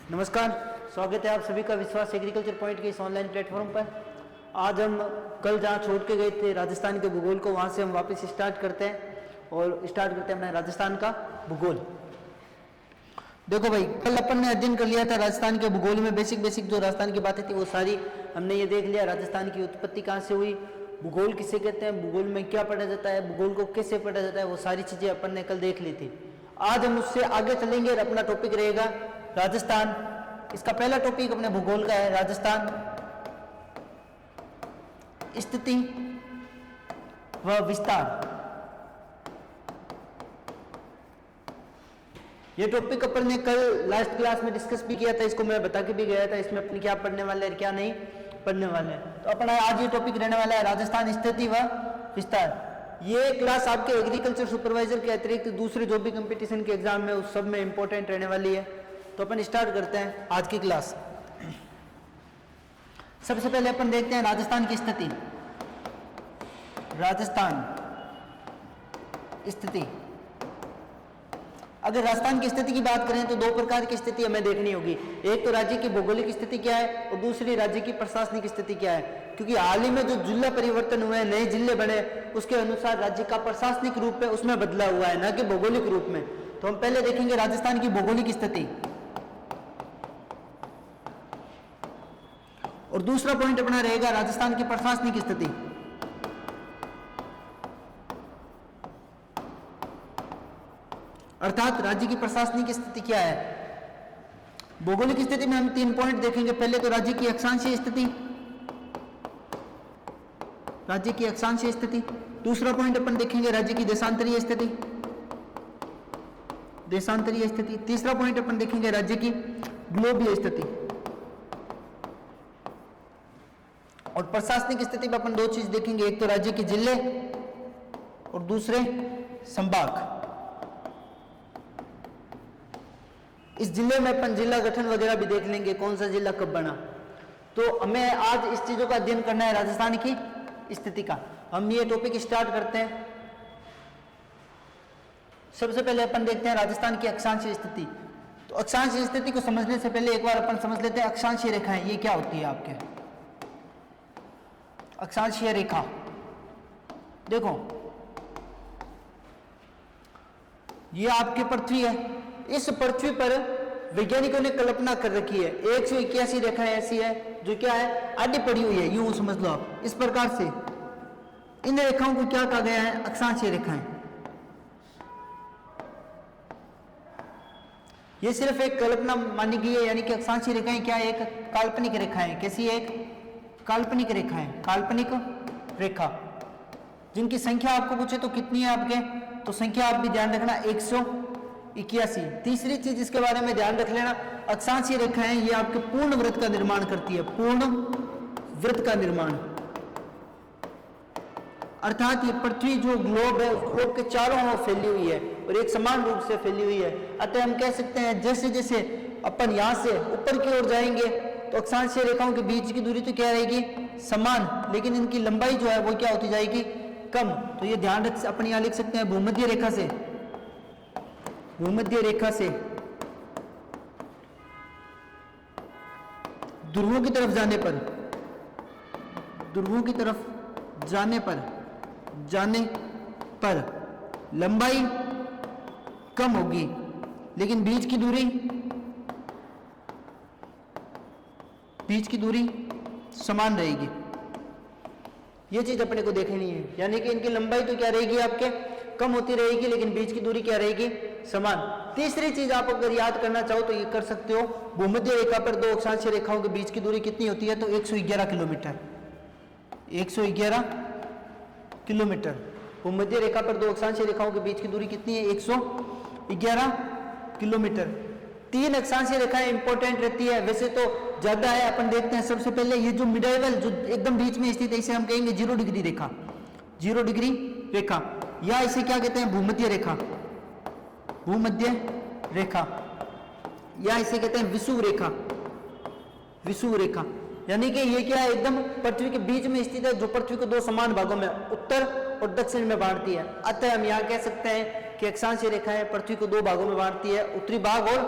नमस्कार, स्वागत है आप सभी का विश्वास एग्रीकल्चर पॉइंट के इस ऑनलाइन प्लेटफॉर्म पर। आज हम कल जहाँ छोड़ के गए थे राजस्थान के भूगोल को, वहाँ से हम वापस स्टार्ट करते हैं और स्टार्ट करते हैं अपना राजस्थान का भूगोल। देखो भाई, कल अपन ने अध्ययन कर लिया था राजस्थान के भूगोल में बेसिक जो राजस्थान की बातें थी वो सारी हमने ये देख लिया। राजस्थान की उत्पत्ति कहाँ से हुई, भूगोल किसे कहते हैं, भूगोल में क्या पढ़ा जाता है, भूगोल को कैसे पढ़ा जाता है, वो सारी चीज़ें अपन ने कल देख ली थी। आज हम उससे आगे चलेंगे और अपना टॉपिक रहेगा राजस्थान। इसका पहला टॉपिक अपने भूगोल का है राजस्थान, स्थिति व विस्तार। ये टॉपिक अपन ने कल लास्ट क्लास में डिस्कस भी किया था, इसको मैं बता के भी गया था इसमें अपने क्या पढ़ने वाले हैं क्या नहीं पढ़ने वाले हैं। तो अपना आज ये टॉपिक रहने वाला है राजस्थान, स्थिति व विस्तार। ये क्लास आपके एग्रीकल्चर सुपरवाइजर के अतिरिक्त दूसरे जो भी कंपटीशन के एग्जाम में उस सब में इंपॉर्टेंट रहने वाली है। तो अपन स्टार्ट करते हैं आज की क्लास। सबसे पहले अपन देखते हैं राजस्थान की स्थिति। राजस्थान स्थिति, अगर राजस्थान की स्थिति की बात करें तो दो प्रकार की स्थिति हमें देखनी होगी। एक तो राज्य की भौगोलिक स्थिति क्या है और दूसरी राज्य की प्रशासनिक स्थिति क्या है। क्योंकि हाल ही में जो जिला परिवर्तन हुए, नए जिले बने, उसके अनुसार राज्य का प्रशासनिक रूप है उसमें बदला हुआ है, ना कि भौगोलिक रूप में। तो हम पहले देखेंगे राजस्थान की भौगोलिक स्थिति और दूसरा पॉइंट अपना रहेगा राजस्थान की प्रशासनिक स्थिति। अर्थात राज्य की प्रशासनिक स्थिति क्या है। भौगोलिक स्थिति में हम 3 पॉइंट देखेंगे। पहले तो राज्य की अक्षांशीय स्थिति, राज्य की अक्षांशीय स्थिति। दूसरा पॉइंट अपन देखेंगे राज्य की देशांतरीय स्थिति, देशांतरीय स्थिति। तीसरा पॉइंट अपन देखेंगे राज्य की ग्लोबीय स्थिति। और प्रशासनिक स्थिति में अपन 2 चीज देखेंगे, एक तो राज्य के जिले और दूसरे संभाग। इस जिले में अपन जिला गठन वगैरह भी देख लेंगे, कौन सा जिला कब बना। तो हमें आज इस चीजों का अध्ययन करना है राजस्थान की स्थिति का। हम ये टॉपिक स्टार्ट करते हैं। सबसे पहले अपन देखते हैं राजस्थान की अक्षांशीय स्थिति। तो अक्षांशीय स्थिति को समझने से पहले एक बार अपन समझ लेते हैं अक्षांशीय रेखाएं ये क्या होती है आपके। अक्षांशीय रेखा देखो, ये आपकी पृथ्वी है। इस पृथ्वी पर वैज्ञानिकों ने कल्पना कर रखी है 181 रेखाएं ऐसी है जो क्या है, आडी पड़ी हुई है, यूं समझ लो आप। इस प्रकार से इन रेखाओं को क्या कहा गया है, अक्षांशीय रेखाएं। ये सिर्फ एक कल्पना मानी गई है, यानी कि अक्षांशीय रेखाएं क्या है, एक काल्पनिक रेखाएं। कैसी है, एक काल्पनिक रेखाएं, काल्पनिक रेखा जिनकी संख्या आपको पूछे तो कितनी है आपके, तो संख्या आप भी ध्यान रखना 181। तीसरी चीज इसके बारे में ध्यान रख लेना, अक्षांशीय रेखाएं ये आपके पूर्ण वृत्त का निर्माण करती है, पूर्ण वृत्त का निर्माण। अर्थात ये पृथ्वी जो ग्लोब है, उस ग्लोब के चारों ओर फैली हुई है और एक समान रूप से फैली हुई है। अतः हम कह सकते हैं जैसे जैसे अपन यहां से ऊपर की ओर जाएंगे तो अक्षांशीय रेखाओं के बीच की दूरी तो क्या रहेगी, समान, लेकिन इनकी लंबाई जो है वो क्या होती जाएगी, कम। तो ये ध्यान रख, अपन यहां लिख सकते हैं भूमध्य रेखा से, भूमध्य रेखा से ध्रुवों की तरफ जाने पर, ध्रुवों की तरफ जाने पर लंबाई कम होगी लेकिन बीच की दूरी समान रहेगी। यह चीज अपने को देखनी है, यानी कि इनकी लंबाई तो क्या रहेगी आपके, कम होती रहेगी, लेकिन बीच की दूरी क्या रहेगी, समान। तीसरी चीज आप अगर याद करना चाहो तो ये कर सकते हो, भूमध्य रेखा पर 2 अक्षांशीय रेखाओं के बीच की दूरी कितनी होती है, तो 111 किलोमीटर, 111 किलोमीटर। भूमध्य रेखा पर 2 अक्षांशीय रेखाओं के बीच की दूरी कितनी है, 111 किलोमीटर। 3 अक्षांशीय रेखाएं इंपॉर्टेंट रहती है, वैसे तो ज्यादा है। अपन देखते हैं सबसे पहले ये जो मिडाइवल, जो एकदम बीच में स्थित है, इसे हम कहेंगे 0 डिग्री रेखा, 0 डिग्री रेखा, या इसे क्या कहते हैं, भूमध्य रेखा, भूमध्य रेखा, या इसे कहते हैं विषुव रेखा, विषुव रेखा। यानी कि ये क्या है, एकदम पृथ्वी के बीच में स्थित है, जो पृथ्वी को 2 समान भागों में उत्तर और दक्षिण में बांटती है। अतः हम यहाँ कह सकते हैं कि अक्षांशीय रेखाएं पृथ्वी को 2 भागों में बांटती है, उत्तरी भाग और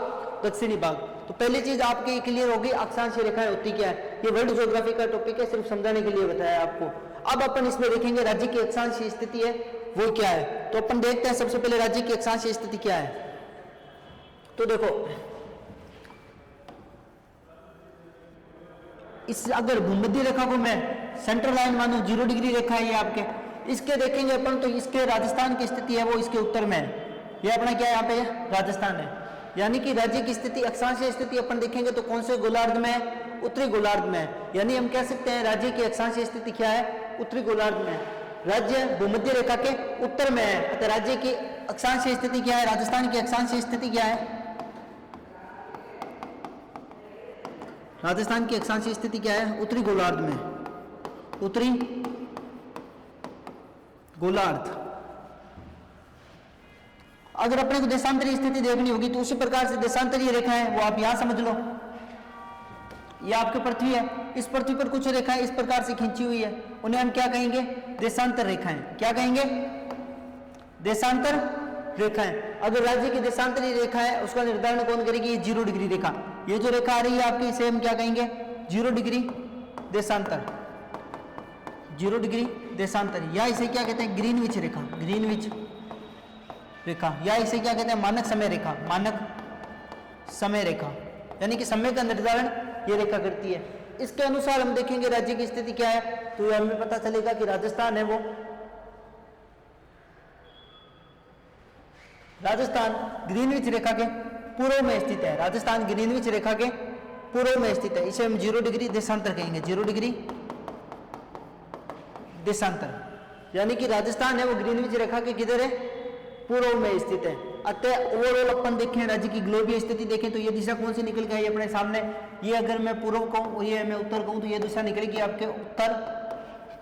दक्षिणी भाग। तो पहली चीज आपकी क्लियर होगी, अक्षांशीय रेखाएं होती क्या है। ये वर्ल्ड ज्योग्राफी का टॉपिक है, सिर्फ समझाने के लिए बताया आपको। अब अपन इसमें देखेंगे राज्य की अक्षांशीय स्थिति है वो क्या है। तो अपन देखते हैं सबसे पहले राज्य की अक्षांशीय स्थिति क्या है। तो देखो इस अगर भूमध्य रेखा को मैं सेंट्रल लाइन मानूं, 0 डिग्री रेखा है ये आपके, इसके देखेंगे अपन तो इसके राजस्थान की स्थिति है वो इसके उत्तर में है। ये अपना क्या है यहाँ पे राजस्थान है। यानी कि राज्य की स्थिति अक्षांशीय स्थिति अपन देखेंगे तो कौन से गोलार्ध में है, उत्तरी गोलार्ध में है। यानी हम कह सकते हैं राज्य की अक्षांशीय स्थिति क्या है, उत्तरी गोलार्ध में है। राज्य भूमध्य रेखा के उत्तर में है, अतः राज्य की अक्षांशीय स्थिति क्या है, राजस्थान की अक्षांशीय स्थिति क्या है, राजस्थान की अक्षांशीय स्थिति क्या है, उत्तरी गोलार्ध में, उत्तरी गोलार्ध। अगर अपने को देशांतरीय स्थिति देखनी होगी तो उसी प्रकार से देशांतरीय रेखा है वो आप यहां समझ लो। ये आपकी पृथ्वी है, इस पृथ्वी पर कुछ रेखाएं इस प्रकार से खींची हुई है, उन्हें हम क्या कहेंगे, देशांतर रेखाएं। क्या कहेंगे, देशांतर रेखाएं। अगर राज्य की देशांतरीय रेखा है उसका निर्धारण कौन करेगी, 0 डिग्री रेखा। ये जो रेखा आ रही है आपकी इसे हम क्या कहेंगे, 0 डिग्री देशांतर, 0 डिग्री देशांतर, या इसे क्या कहते हैं, ग्रीनविच रेखा, ग्रीनविच रेखा, या इसे क्या कहते हैं, मानक समय रेखा, मानक समय रेखा। यानी कि समय का निर्धारण ये रेखा करती है। इसके अनुसार हम देखेंगे राज्य की स्थिति क्या है, तो हमें पता चलेगा कि राजस्थान है वो, राजस्थान ग्रीनविच रेखा के पूर्व में स्थित है। राजस्थान ग्रीनविच रेखा के पूर्व में स्थित है, इसे हम 0 डिग्री देशांतर कहेंगे, 0 डिग्री देशांतर। यानी कि राजस्थान है वो ग्रीनविच रेखा के किधर है, पूर्व में स्थित है। अतः ओवरऑल अपन देखें राज्य की ग्लोबीय स्थिति देखें तो ये दिशा कौन सी निकल गई अपने सामने, ये अगर मैं पूर्व कहूँ ये मैं उत्तर कहूँ तो ये दिशा निकलेगी आपके उत्तर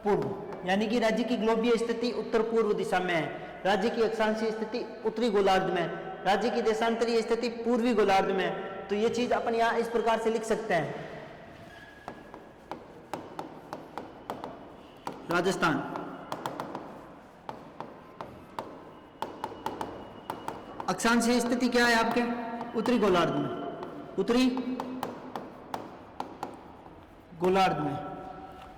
पूर्व। यानी कि राज्य की ग्लोबीय स्थिति उत्तर पूर्व दिशा में है, राज्य की अक्षांशीय स्थिति उत्तरी गोलार्ध में, राज्य की देशांतरीय स्थिति पूर्वी गोलार्ध में। तो ये चीज अपन यहाँ इस प्रकार से लिख सकते हैं, राजस्थान अक्षांशीय स्थिति क्या है आपके, उत्तरी गोलार्ध में, उत्तरी गोलार्ध में।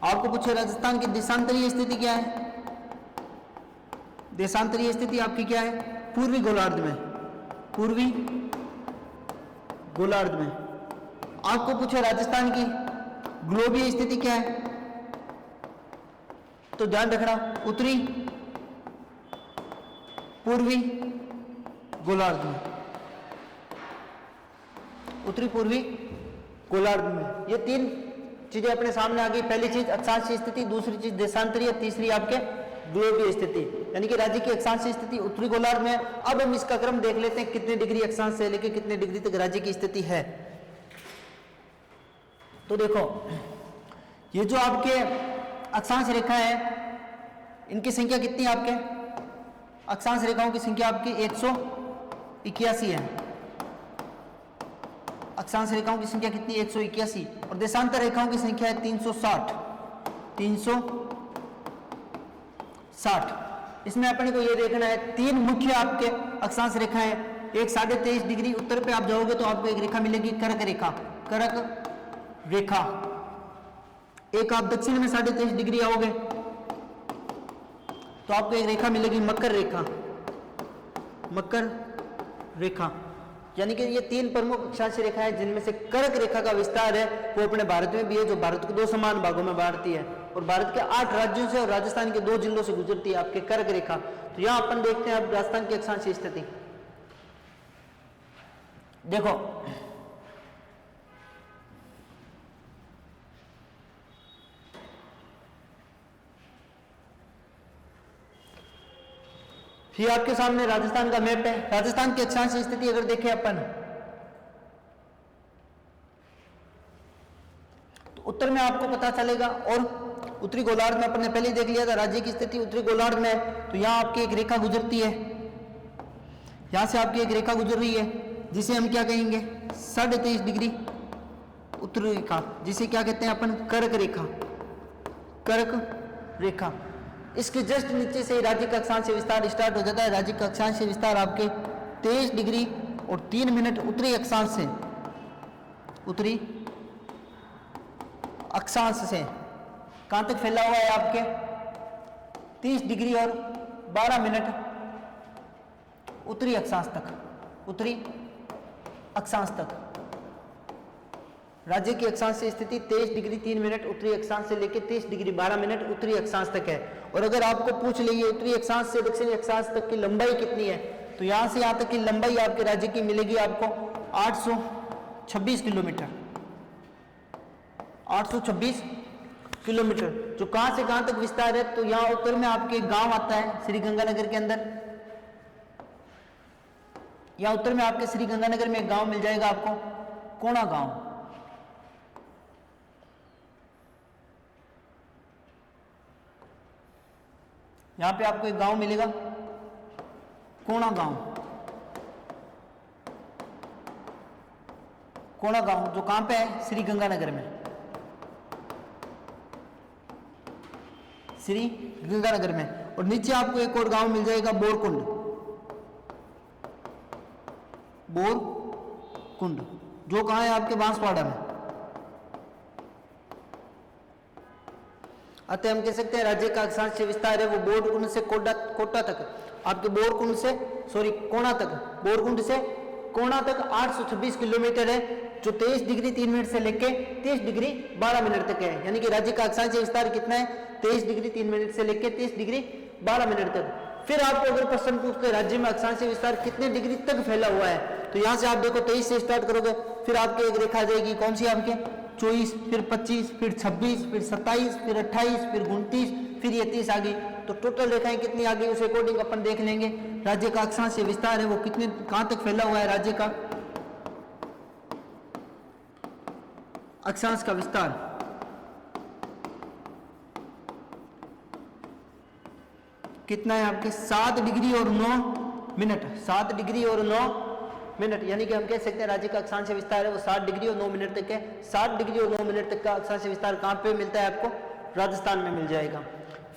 आपको पूछे राजस्थान की देशांतरीय स्थिति क्या है, देशांतरीय स्थिति आपकी क्या है, पूर्वी गोलार्ध में, पूर्वी गोलार्ध में। आपको पूछे राजस्थान की ग्लोबीय स्थिति क्या है, तो ध्यान रखना उत्तरी पूर्वी गोलार्ध में, उत्तरी पूर्वी गोलार्ध में। ये तीन चीजें अपने सामने आ गई। पहली चीज अक्षांशीय स्थिति, दूसरी चीज देशांतरीय, तीसरी आपके ग्लोबीय स्थिति। यानी कि राज्य की अक्षांशीय स्थिति उत्तरी गोलार्ध में। अब हम इसका क्रम देख लेते हैं, कितने डिग्री अक्षांश से लेकर कितने डिग्री तक राज्य की स्थिति है। तो देखो ये जो आपके अक्षांश रेखा है इनकी संख्या कितनी है, आपके अक्षांश रेखाओं की संख्या आपकी 181 है। अक्षांश रेखाओं की संख्या कितनी, 181। और देशांतर रेखाओं की संख्या है 360। इसमें अपने को ये देखना है तीन मुख्य आपके अक्षांश रेखाएं। एक 23.5 डिग्री उत्तर पे आप जाओगे तो आपको एक रेखा मिलेगी कर्क रेखा, कर्क रेखा। एक आप दक्षिण में 23.5 डिग्री आओगे तो आपको एक रेखा मिलेगी मकर रेखा, मकर रेखा। यानी कि ये तीन प्रमुख अक्षांशीय रेखा है जिनमें से कर्क रेखा का विस्तार है वो अपने भारत में भी है, जो भारत को 2 समान भागों में बांटती है और भारत के 8 राज्यों से और राजस्थान के 2 जिलों से गुजरती है आपके कर्क रेखा। तो यहां अपन देखते हैं अब राजस्थान की अक्षांशीय स्थिति। देखो ये आपके सामने राजस्थान का मैप है। राजस्थान की अक्षांशीय स्थिति अगर देखें अपन तो उत्तर में आपको पता चलेगा और उत्तरी गोलार्ध में अपन ने पहले देख लिया था राज्य की स्थिति उत्तरी गोलार्ध में है। तो यहां आपकी एक रेखा गुजरती है, यहां से आपकी एक रेखा गुजर रही है जिसे हम क्या कहेंगे 23.5 डिग्री उत्तरी रेखा, जिसे क्या कहते हैं अपन कर्क रेखा, कर्क रेखा। इसके जस्ट नीचे से राज्य का अक्षांशीय विस्तार स्टार्ट हो जाता है। राज्य का अक्षांशीय विस्तार आपके 23 डिग्री और 3 मिनट उत्तरी अक्षांश से, उत्तरी अक्षांश से कहां तक फैला हुआ है आपके 30 डिग्री और 12 मिनट उत्तरी अक्षांश तक, उत्तरी अक्षांश तक। राज्य की अक्षांश से स्थिति 23 डिग्री 3 मिनट उत्तरी अक्षांश से लेकर 30 डिग्री 12 मिनट उत्तरी अक्षांश तक है। और अगर आपको पूछ लिए उत्तरी अक्षांश से दक्षिणी अक्षांश तक की लंबाई कितनी है, तो यहां से यहां तक की लंबाई आपके राज्य की मिलेगी आपको 826 किलोमीटर, 826 किलोमीटर, जो कहां से कहां तक विस्तार है। तो यहां उत्तर में आपके गांव आता है श्री गंगानगर के अंदर, यहां उत्तर में आपके श्री गंगानगर में एक गांव मिल जाएगा आपको, कोणा गांव। यहां पे आपको एक गांव मिलेगा कोणा गांव, कोणा गांव जो कहां पे है श्री गंगानगर में, श्री गंगानगर में। और नीचे आपको एक और गांव मिल जाएगा बोरकुंड, बोरकुंड जो कहां है आपके बांसवाड़ा में। अतः हम कह सकते हैं राज्य का अक्षांशीय विस्तार है वो बोरकुंड से कोटा तक, आपके बोरकुंड से कोणा तक, बोरकुंड से कोणा तक 826 किलोमीटर है, जो 23 डिग्री 3 मिनट से लेके 30 डिग्री 12 मिनट तक है। यानी कि राज्य का अक्षांशीय विस्तार कितना है, 23 डिग्री 3 मिनट से लेके 30 डिग्री 12 मिनट तक। फिर आपको अगर प्रश्न पूछते राज्य में अक्षांशीय विस्तार कितने डिग्री तक फैला हुआ है, तो यहां से आप देखो 23 से स्टार्ट करोगे, फिर आपके एक रेखा जाएगी कौन सी आपके 24, फिर 25, फिर 26, फिर 27, फिर 28, फिर 29, फिर ये 30 आ गई। तो टोटल रेखाएं कितनी आ गई उस अकॉर्डिंग अपन देख लेंगे राज्य का अक्षांशीय विस्तार है वो कितने कहां तक फैला हुआ है, राज्य का अक्षांश का विस्तार। कितना है आपके 7 डिग्री और 9 मिनट, 7 डिग्री और 9 मिनट, यानी कि हम कह सकते हैं राज्य का अक्षांशीय विस्तार है वो 7 डिग्री और 9 मिनट तक है। 7 डिग्री और 9 मिनट तक का अक्षांशीय विस्तार कहां पे मिलता है आपको, राजस्थान में मिल जाएगा।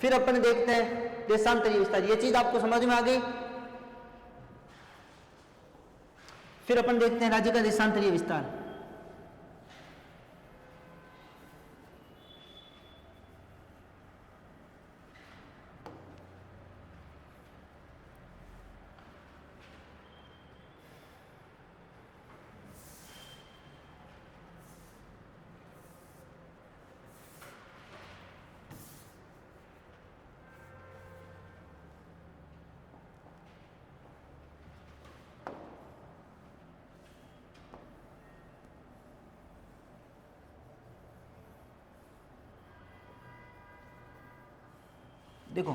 फिर अपन देखते हैं देशांतरीय विस्तार, ये चीज आपको समझ में आ गई। फिर अपन देखते हैं राज्य का देशांतरीय विस्तार। देखो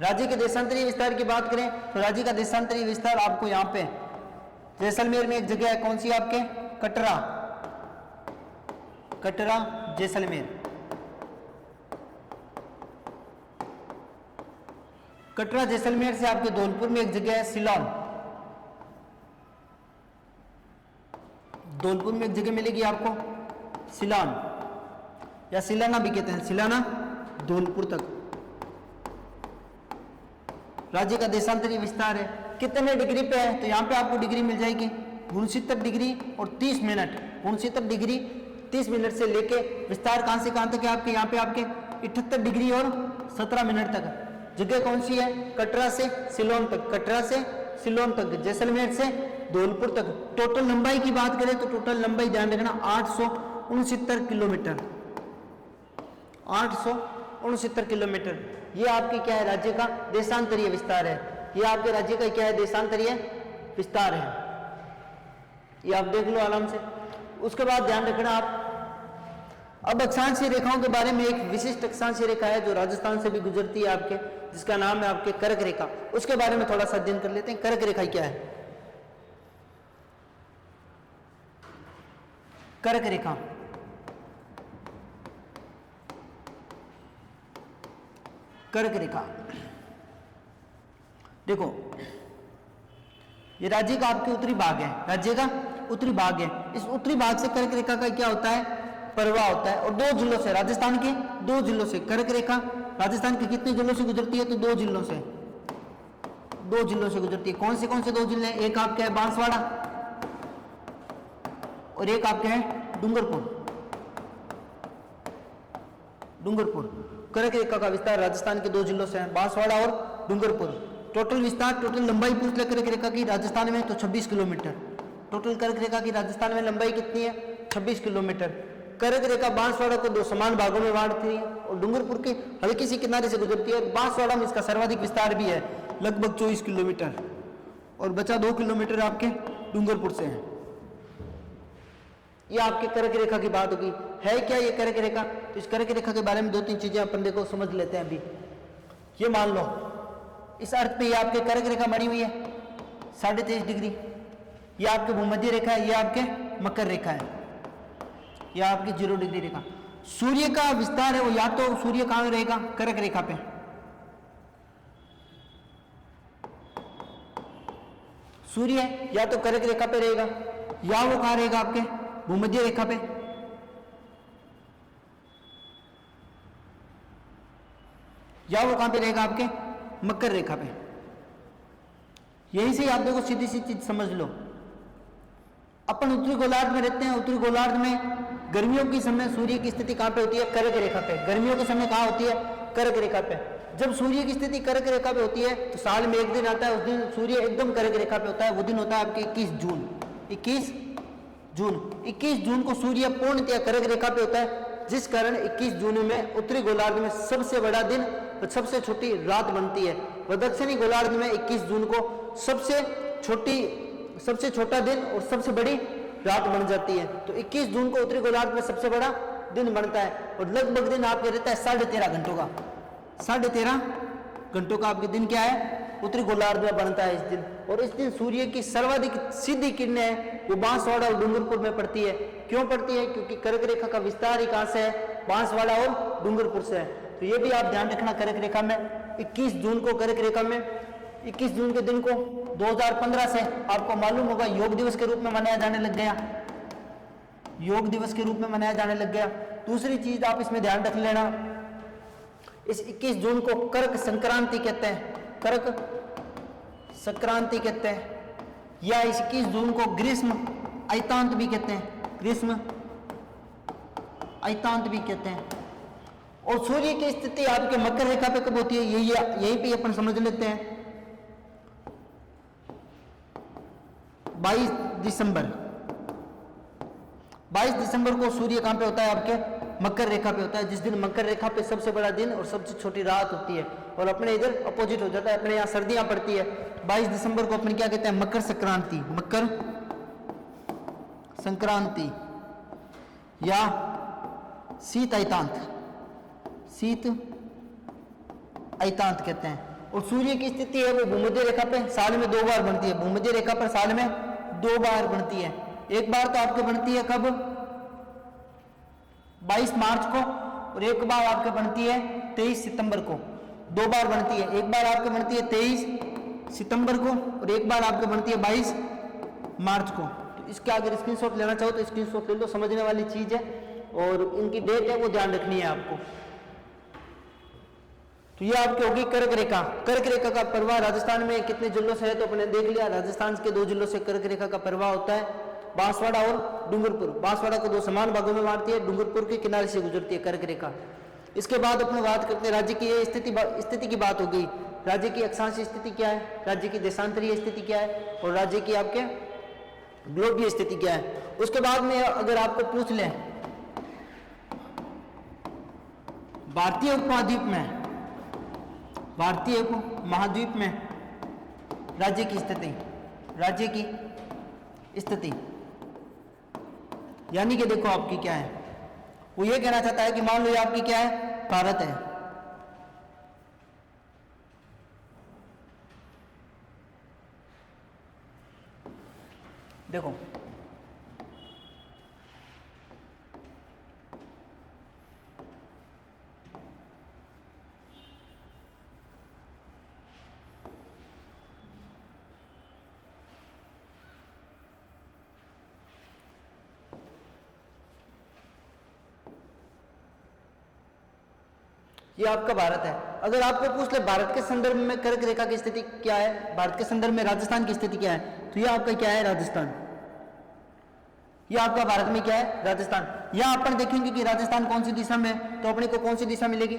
राज्य के देशांतरीय विस्तार की बात करें तो राज्य का देशांतरीय विस्तार आपको यहां पे जैसलमेर में एक जगह है कौन सी आपके कटरा, कटरा जैसलमेर, कटरा जैसलमेर से आपके धौलपुर में एक जगह है सिलोन, धौलपुर में एक जगह मिलेगी आपको सिलोन या सिलाना भी कहते हैं, सिलाना धौलपुर तक राज्य का देशांतरीय विस्तार है। कितने डिग्री पे है, तो यहाँ पे आपको डिग्री मिल जाएगी 69 डिग्री और 30 मिनट, 69 डिग्री 30 मिनट से लेके विस्तार कहां से कहां तक है आपके यहाँ पे आपके 78 डिग्री और 17 मिनट तक। जगह कौन सी है, कटरा से सिलोन तक, कटरा से सिलोन तक, जैसलमेर से धौलपुर तक। टोटल लंबाई की बात करें तो टोटल लंबाई ध्यान रखना 869 किलोमीटर, 869 किलोमीटर। ये आपकी क्या है, राज्य का देशांतरीय विस्तार है। ये आपके राज्य का क्या है, देशांतरीय विस्तार है। ये आप देख लो आराम से। उसके बाद ध्यान रखना आप अब अक्षांशीय रेखाओं के बारे में, एक विशिष्ट अक्षांशीय रेखा है जो राजस्थान से भी गुजरती है आपके, जिसका नाम है आपके कर्क रेखा। उसके बारे में थोड़ा सा अध्ययन कर लेते हैं। कर्क रेखा क्या है, कर्क रेखा कर्क रेखा देखो ये राज्य का आपके उत्तरी भाग है, राज्य का उत्तरी भाग है। इस उत्तरी भाग से कर्क रेखा का क्या होता है, प्रवाह होता है। और 2 जिलों से, राजस्थान के 2 जिलों से कर्क रेखा राजस्थान के कितने जिलों से गुजरती है, तो 2 जिलों से, 2 जिलों से गुजरती है। कौन से 2 जिले हैं, एक आपका है बांसवाड़ा और एक आपके है डूंगरपुर। डूंगरपुर कर्क रेखा का विस्तार राजस्थान के 2 जिलों से है, बांसवाड़ा और डूंगरपुर। टोटल विस्तार, टोटल लंबाई पूछ ले कर्क रेखा की राजस्थान में तो 26 किलोमीटर। टोटल कर्क रेखा की राजस्थान में लंबाई कितनी है? 26 किलोमीटर। कर्क रेखा बांसवाड़ा को 2 समान भागों में बांटती है और डूंगरपुर के हल्की सी किनारे से गुजरती है। बांसवाड़ा में इसका सर्वाधिक विस्तार भी है, लगभग 24 किलोमीटर, और बचा 2 किलोमीटर आपके डूंगरपुर से है। ये आपके कर्क रेखा की बात होगी। है क्या ये कर्क रेखा? तो इस कर्क रेखा के बारे में 2-3 चीजें अपन देखो समझ लेते हैं अभी। ये मान लो इस अर्थ पे ये आपके कर्क रेखा मड़ी हुई है 23.5 डिग्री, ये आपके भूमध्य रेखा है, ये आपके मकर रेखा है, ये आपकी 0 डिग्री रेखा। सूर्य का विस्तार है वो या तो सूर्य कहां रहेगा? कर्क रेखा पे। सूर्य या तो कर्क रेखा पे रहेगा या वो कहां रहेगा? आपके भूमध्य रेखा पे। या वो कहां पे रहेगा? आपके मकर रेखा पे। यही से आप देखो सीधी सी चीज समझ लो, अपन उत्तरी गोलार्ध में रहते हैं। उत्तरी गोलार्ध में गर्मियों के समय सूर्य की स्थिति कहां पे होती है? कर्क रेखा पे। गर्मियों के समय कहां होती है? कर्क रेखा पे। जब सूर्य की स्थिति कर्क रेखा पे होती है तो साल में एक दिन आता है, उस दिन सूर्य एकदम कर्क रेखा पे होता है। वो दिन होता है आपके 21 जून। 21 जून को सूर्य पूर्णतया कर्क रेखा पे होता है, जिस कारण 21 जून में उत्तरी गोलार्ध में सबसे बड़ा दिन और सबसे छोटी रात बनती है। और दक्षिणी गोलार्ध में 21 जून को सबसे छोटा दिन और सबसे बड़ी रात बन जाती है। तो 21 जून को उत्तरी गोलार्ध में सबसे बड़ा दिन बनता है और लगभग दिन आपके रहता है 13.5 घंटों का। 13.5 घंटों का आपके दिन क्या है? उत्तरी गोलार्ध में बनता है इस दिन। और इस दिन सूर्य की सर्वाधिक सीधी किरणें हैं वो बांसवाड़ा और डूंगरपुर में पड़ती है। क्यों पड़ती है? क्योंकि कर्क रेखा का विस्तार ही कहां से है? बांसवाड़ा और डूंगरपुर से है। तो ये भी आप ध्यान रखना, कर्क रेखा में 21 जून को, कर्क रेखा में 21 जून के दिन को 2015 से आपको मालूम होगा योग दिवस के रूप में मनाया जाने लग गया। योग दिवस के रूप में मनाया जाने लग गया। दूसरी चीज आप इसमें ध्यान रख लेना, इस 21 जून को कर्क संक्रांति कहते हैं। कर्क संक्रांति कहते हैं, या इस 21 जून को ग्रीष्म अयतांत भी कहते हैं। ग्रीष्म अयतांत भी कहते हैं। और सूर्य की स्थिति आपके मकर रेखा पे कब होती है? यही पे अपन समझ लेते हैं। 22 दिसंबर को सूर्य कहां पे होता है? आपके मकर रेखा पे होता है, जिस दिन मकर रेखा पे सबसे बड़ा दिन और सबसे छोटी रात होती है। और अपने इधर अपोजिट हो जाता है, अपने यहाँ सर्दियां पड़ती है। 22 दिसंबर को अपन क्या कहते हैं? मकर संक्रांति। मकर संक्रांति या शीत अयतांत, शीत अयतांत कहते हैं। और सूर्य की स्थिति है वो भूमध्य रेखा पे साल में 2 बार बनती है। भूमध्य रेखा पर साल में 2 बार बनती है। एक बार तो आपके बनती है कब? 22 मार्च को, और एक बार आपके बनती है 23 सितंबर को। 2 बार बनती है। एक बार आपके बनती है 23 सितंबर को और एक बार आपके बनती है 22 मार्च को। तो इसका अगर स्क्रीनशॉट लेना चाहो तो स्क्रीनशॉट ले लो, समझने वाली चीज है। और इनकी डेट है वो ध्यान रखनी है आपको। तो ये आपकी होगी कर्क रेखा। कर्क रेखा का प्रवाह राजस्थान में कितने जिलों से है तो अपने देख लिया। राजस्थान के 2 जिलों से कर्क रेखा का प्रवाह होता है, बांसवाड़ा और डूंगरपुर। बांसवाड़ा को 2 समान भागों में बांटती है, डूंगरपुर के किनारे से गुजरती है कर्क रेखा। इसके बाद अपने बात करते हैं राज्य की स्थिति की बात हो गई। राज्य की अक्षांशीय स्थिति क्या है, राज्य की देशांतरीय स्थिति क्या है और राज्य की आपके ग्लोबीय स्थिति क्या है। उसके बाद में अगर आपको पूछ लें भारतीय उपमहाद्वीप में, भारतीय उपमहाद्वीप में राज्य की स्थिति यानी कि देखो आपकी क्या है, वो ये कहना चाहता है कि मान लो ये आपकी क्या है, भारत है। देखो ये आपका भारत है। अगर आपको पूछ ले भारत के संदर्भ में कर्क रेखा की स्थिति क्या है, भारत के संदर्भ में राजस्थान की स्थिति क्या है, तो ये आपका क्या है, राजस्थान। ये आपका भारत में क्या है, राजस्थान। यहां अपन देखेंगे कि राजस्थान कौन सी दिशा में है, तो अपने को कौन सी दिशा मिलेगी,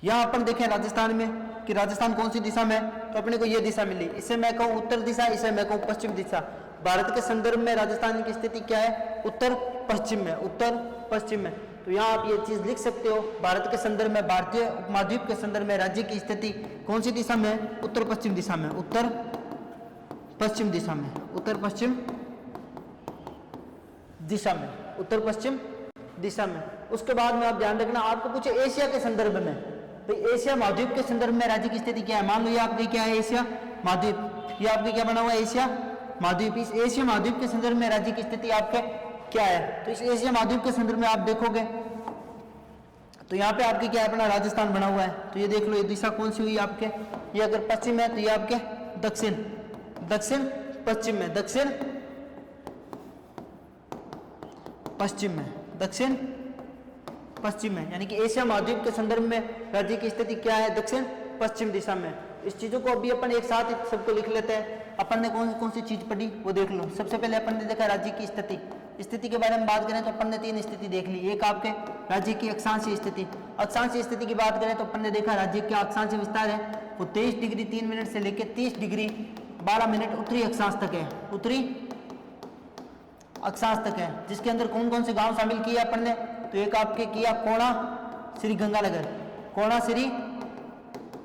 यहां अपन देखें राजस्थान में कि राजस्थान कौन सी दिशा में है, तो अपने को ये दिशा मिली। इसे मैं कहूं उत्तर दिशा, इसे मैं कहूं पश्चिम दिशा। भारत के संदर्भ में राजस्थान की स्थिति क्या है, उत्तर पश्चिम में, उत्तर पश्चिम में। तो यहाँ आप ये चीज लिख सकते हो, भारत के संदर्भ में, भारतीय उपमहाद्वीप के संदर्भ में राज्य की स्थिति कौन सी दिशा में है, उत्तर पश्चिम दिशा में, उत्तर पश्चिम दिशा में, उत्तर पश्चिम दिशा में, उत्तर पश्चिम दिशा में। उसके बाद में आप ध्यान रखना, आपको पूछे एशिया के संदर्भ में, तो एशिया महाद्वीप के संदर्भ में राज्य की स्थिति क्या है। मान लो ये आपकी क्या है, एशिया महाद्वीप, ये आपके क्या बना हुआ है, एशिया महाद्वीप। इस एशिया महाद्वीप के संदर्भ में राज्य की स्थिति आपके क्या है, तो इस एशिया महाद्वीप के संदर्भ में आप देखोगे तो यहाँ पे आपके क्या है, अपना राजस्थान बना हुआ है। तो ये देख लो, ये दिशा कौन सी हुई आपके, ये अगर पश्चिम है तो ये आपके दक्षिण, दक्षिण पश्चिम में, दक्षिण पश्चिम में, दक्षिण पश्चिम में, यानी कि एशिया महाद्वीप के संदर्भ में राज्य की स्थिति क्या है, दक्षिण पश्चिम दिशा में। इस चीजों को अभी अपन एक साथ सबको लिख लेते हैं। अपन ने कौन सी चीज पढ़ी वो देख लो। सबसे पहले अपन ने देखा राज्य की स्थिति। स्थिति के बारे में बात करें तो अपन ने 3 स्थिति देख ली। एक आपके राज्य की अक्षांशीय स्थिति, अक्षांशीय स्थिति की बात करें तो अपन ने देखा राज्य का अक्षांशीय विस्तार है वो 23 डिग्री 3 मिनट से लेकर 30 डिग्री 12 मिनट उत्तरी अक्षांश तक है, उत्तरी अक्षांश तक है। जिसके अंदर कौन कौन से गांव शामिल किए अपन ने, तो एक आपके किया कोणा श्री गंगानगर, कोणा श्री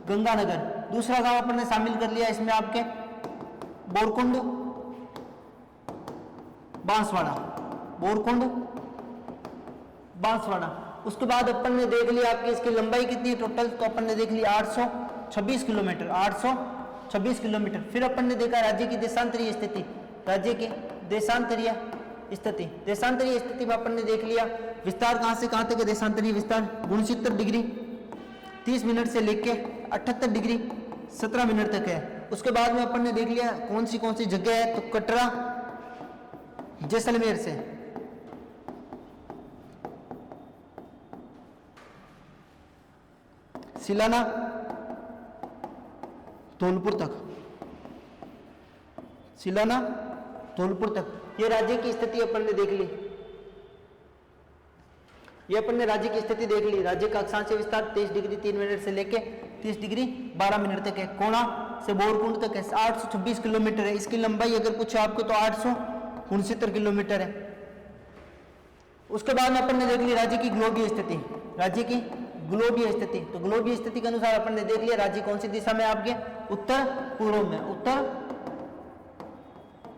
गंगानगर। दूसरा गांव अपन ने शामिल कर लिया इसमें आपके बोरकुंड बांसवाड़ा, बोरकुंड बांसवाड़ा। उसके बाद अपन ने देख लिया आपकी इसकी लंबाई कितनी है टोटल, तो अपन ने देख लिया 826 किलोमीटर, 826 किलोमीटर। फिर अपन ने देखा राज्य की देशांतरीय स्थिति, राज्य की देशांतरीय स्थिति, देशांतरीय स्थिति में अपन ने देख लिया विस्तार कहां से कहां तक है, देशांतरीय विस्तार 69 डिग्री 30 मिनट से लेके 78 डिग्री 17 मिनट तक है। उसके बाद में अपन ने देख लिया कौन सी जगह है, तो कटरा जैसलमेर से सिलाना धौलपुर तक, सिलाना धौलपुर तक, ये राज्य की स्थिति अपन ने देख ली। ये अपन ने राज्य की स्थिति देख ली। राज्य का अक्षांशीय विस्तार 23 डिग्री 3 मिनट से लेके 30 डिग्री 12 मिनट तक है। कोणा से बोरकुंड तक है 826 किलोमीटर है। इसकी लंबाई अगर पूछे आपको तो 869 किलोमीटर है। उसके बाद में अपन ने देख ली राज्य की ग्लोबीय स्थिति, राज्य की ग्लोबीय स्थिति। तो ग्लोबीय स्थिति के अनुसार अपन ने देख लिया राज्य कौन सी दिशा में आपके, उत्तर पूर्व में, उत्तर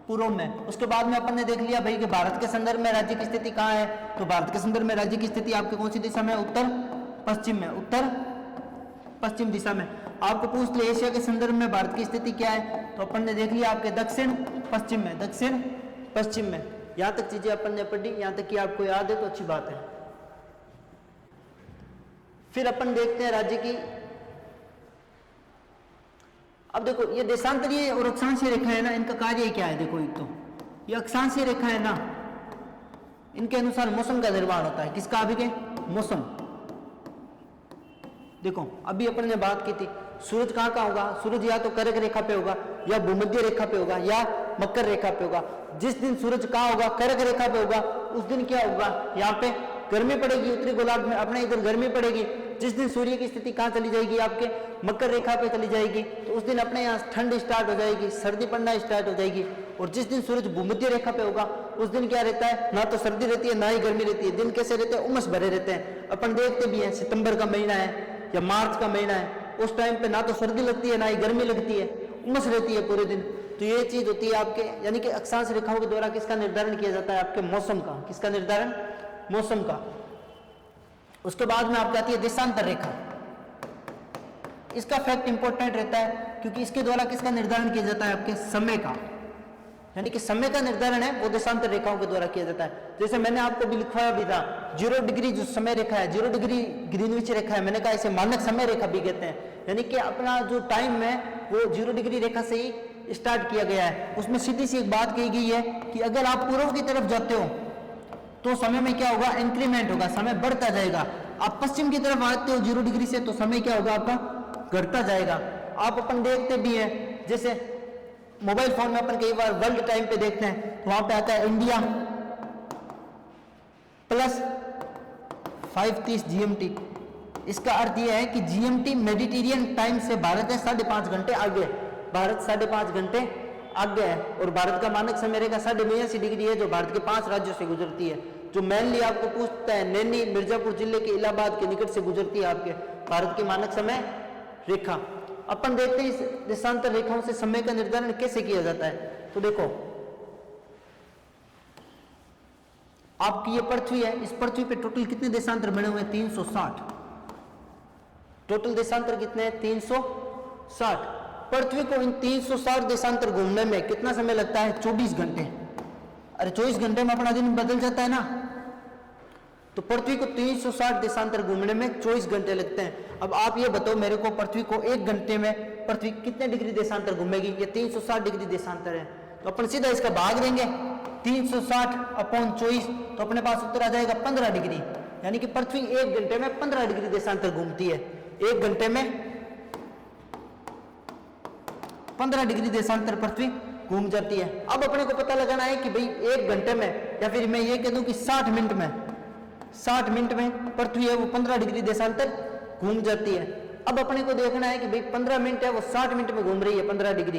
पूर्व में। उसके बाद में अपन ने देख लिया भाई कि भारत के संदर्भ में राज्य की स्थिति कहाँ है, तो भारत के संदर्भ में राज्य की स्थिति आपके कौन सी दिशा में, उत्तर पश्चिम में, उत्तर पश्चिम दिशा में। आपको पूछ ले एशिया के संदर्भ में भारत की स्थिति क्या है, तो अपन ने देख लिया आपके दक्षिण पश्चिम में, दक्षिण पश्चिम में। यहां तक चीजें अपन ने पढ़ी, यहां तक कि आपको याद है तो अच्छी बात है। फिर अपन देखते हैं राज्य की, अब देखो ये देशांतरीय और अक्षांशीय रेखा है ना, इनका कार्य क्या है, देखो एक तो ये अक्षांशीय रेखा है ना, इनके अनुसार मौसम का निर्माण होता है। किसका, अभी के मौसम। देखो अभी अपन ने बात की थी सूरज कहाँ का होगा, सूरज या तो कर्क रेखा पे होगा या भूमध्य रेखा पे होगा या मकर रेखा पे होगा। जिस दिन सूरज कहाँ होगा, कर्क रेखा पे होगा, उस दिन क्या होगा, यहाँ पे गर्मी पड़ेगी, उत्तरी गोलार्ध में अपने इधर गर्मी पड़ेगी। जिस दिन सूर्य की स्थिति कहाँ चली जाएगी, आपके मकर रेखा पे चली जाएगी, तो उस दिन अपने यहाँ ठंड स्टार्ट हो जाएगी, सर्दी पड़ना स्टार्ट हो जाएगी। और जिस दिन सूरज भूमध्य रेखा पे होगा उस दिन क्या रहता है, ना तो सर्दी रहती है ना ही गर्मी रहती है। दिन कैसे रहते हैं, उमस भरे रहते हैं। अपन देखते भी हैं सितंबर का महीना है या मार्च का महीना है, उस टाइम पे ना तो सर्दी लगती है ना ही गर्मी लगती है, उमस रहती है पूरे दिन। तो ये चीज होती है आपके, यानी कि अक्षांश रेखाओं के द्वारा किसका निर्धारण किया जाता है, आपके मौसम का। किसका निर्धारण, मौसम का। उसके बाद में आपकी आती है देशांतर रेखा। इसका फैक्ट इंपॉर्टेंट रहता है क्योंकि इसके द्वारा किसका निर्धारण किया जाता है, आपके समय का, यानी कि समय का निर्धारण है वो देशांतर रेखाओं के द्वारा किया जाता है। जैसे मैंने आपको भी लिखवाया भी था 0 डिग्री जो समय रेखा है, 0 डिग्री ग्रीनविच रेखा है, मैंने कहा इसे मानक समय रेखा भी कहते हैं। यानी कि अपना जो टाइम है वो 0 डिग्री रेखा से ही स्टार्ट किया गया है। उसमें सीधी सी एक बात कही गई है कि अगर आप पूर्व की तरफ जाते हो तो समय में क्या होगा, इंक्रीमेंट होगा, समय बढ़ता जाएगा। आप पश्चिम की तरफ आते हो 0 डिग्री से, तो समय क्या होगा आपका घटता जाएगा। आप अपन देखते भी हैं, जैसे मोबाइल फोन में अपन कई बार वर्ल्ड टाइम पे देखते हैं, तो वहां पे आता है इंडिया प्लस 5:30 GMT। इसका अर्थ यह है कि GMT मेडिटेरियन टाइम से भारत है 5.5 घंटे आगे, भारत 5.5 घंटे आगे है। और भारत का मानक समय रेखा 82 डिग्री है, जो भारत के 5 राज्यों से गुजरती है, जो मेनली आपको पूछता है नैनी मिर्जापुर जिले के इलाहाबाद के निकट से गुजरती है आपके भारत की मानक समय रेखा। अपन देखते हैं इस देशांतर रेखाओं से समय का निर्धारण कैसे किया जाता है। तो देखो आपकी ये पृथ्वी है, इस पृथ्वी पे टोटल कितने देशांतर बने हुए हैं? 360। टोटल देशांतर कितने हैं? 360। पृथ्वी को इन 360 देशांतर घूमने में कितना समय लगता है? 24 घंटे। अरे 24 घंटे में अपना दिन बदल जाता है ना। तो पृथ्वी को 360 देशांतर घूमने में 24 घंटे लगते हैं। अब आप ये बताओ मेरे को, पृथ्वी को 1 घंटे में पृथ्वी कितने डिग्री देशांतर घूमेगी? ये 360 डिग्री देशांतर है, तो अपन सीधा इसका भाग देंगे 360/24, तो अपने पास उत्तर आ जाएगा 15 डिग्री। यानी कि पृथ्वी 1 घंटे में 15 डिग्री देशांतर घूमती है। 1 घंटे में 15 डिग्री देशांतर पृथ्वी घूम जाती है। अब अपने को पता लगाना है कि भाई 1 घंटे में, या फिर मैं ये कह दूं कि 60 मिनट में पृथ्वी है वो 15 डिग्री देशांतर घूम जाती है। अब अपने को देखना है कि भाई 15 मिनट है वो 60 मिनट में घूम रही है 15 डिग्री,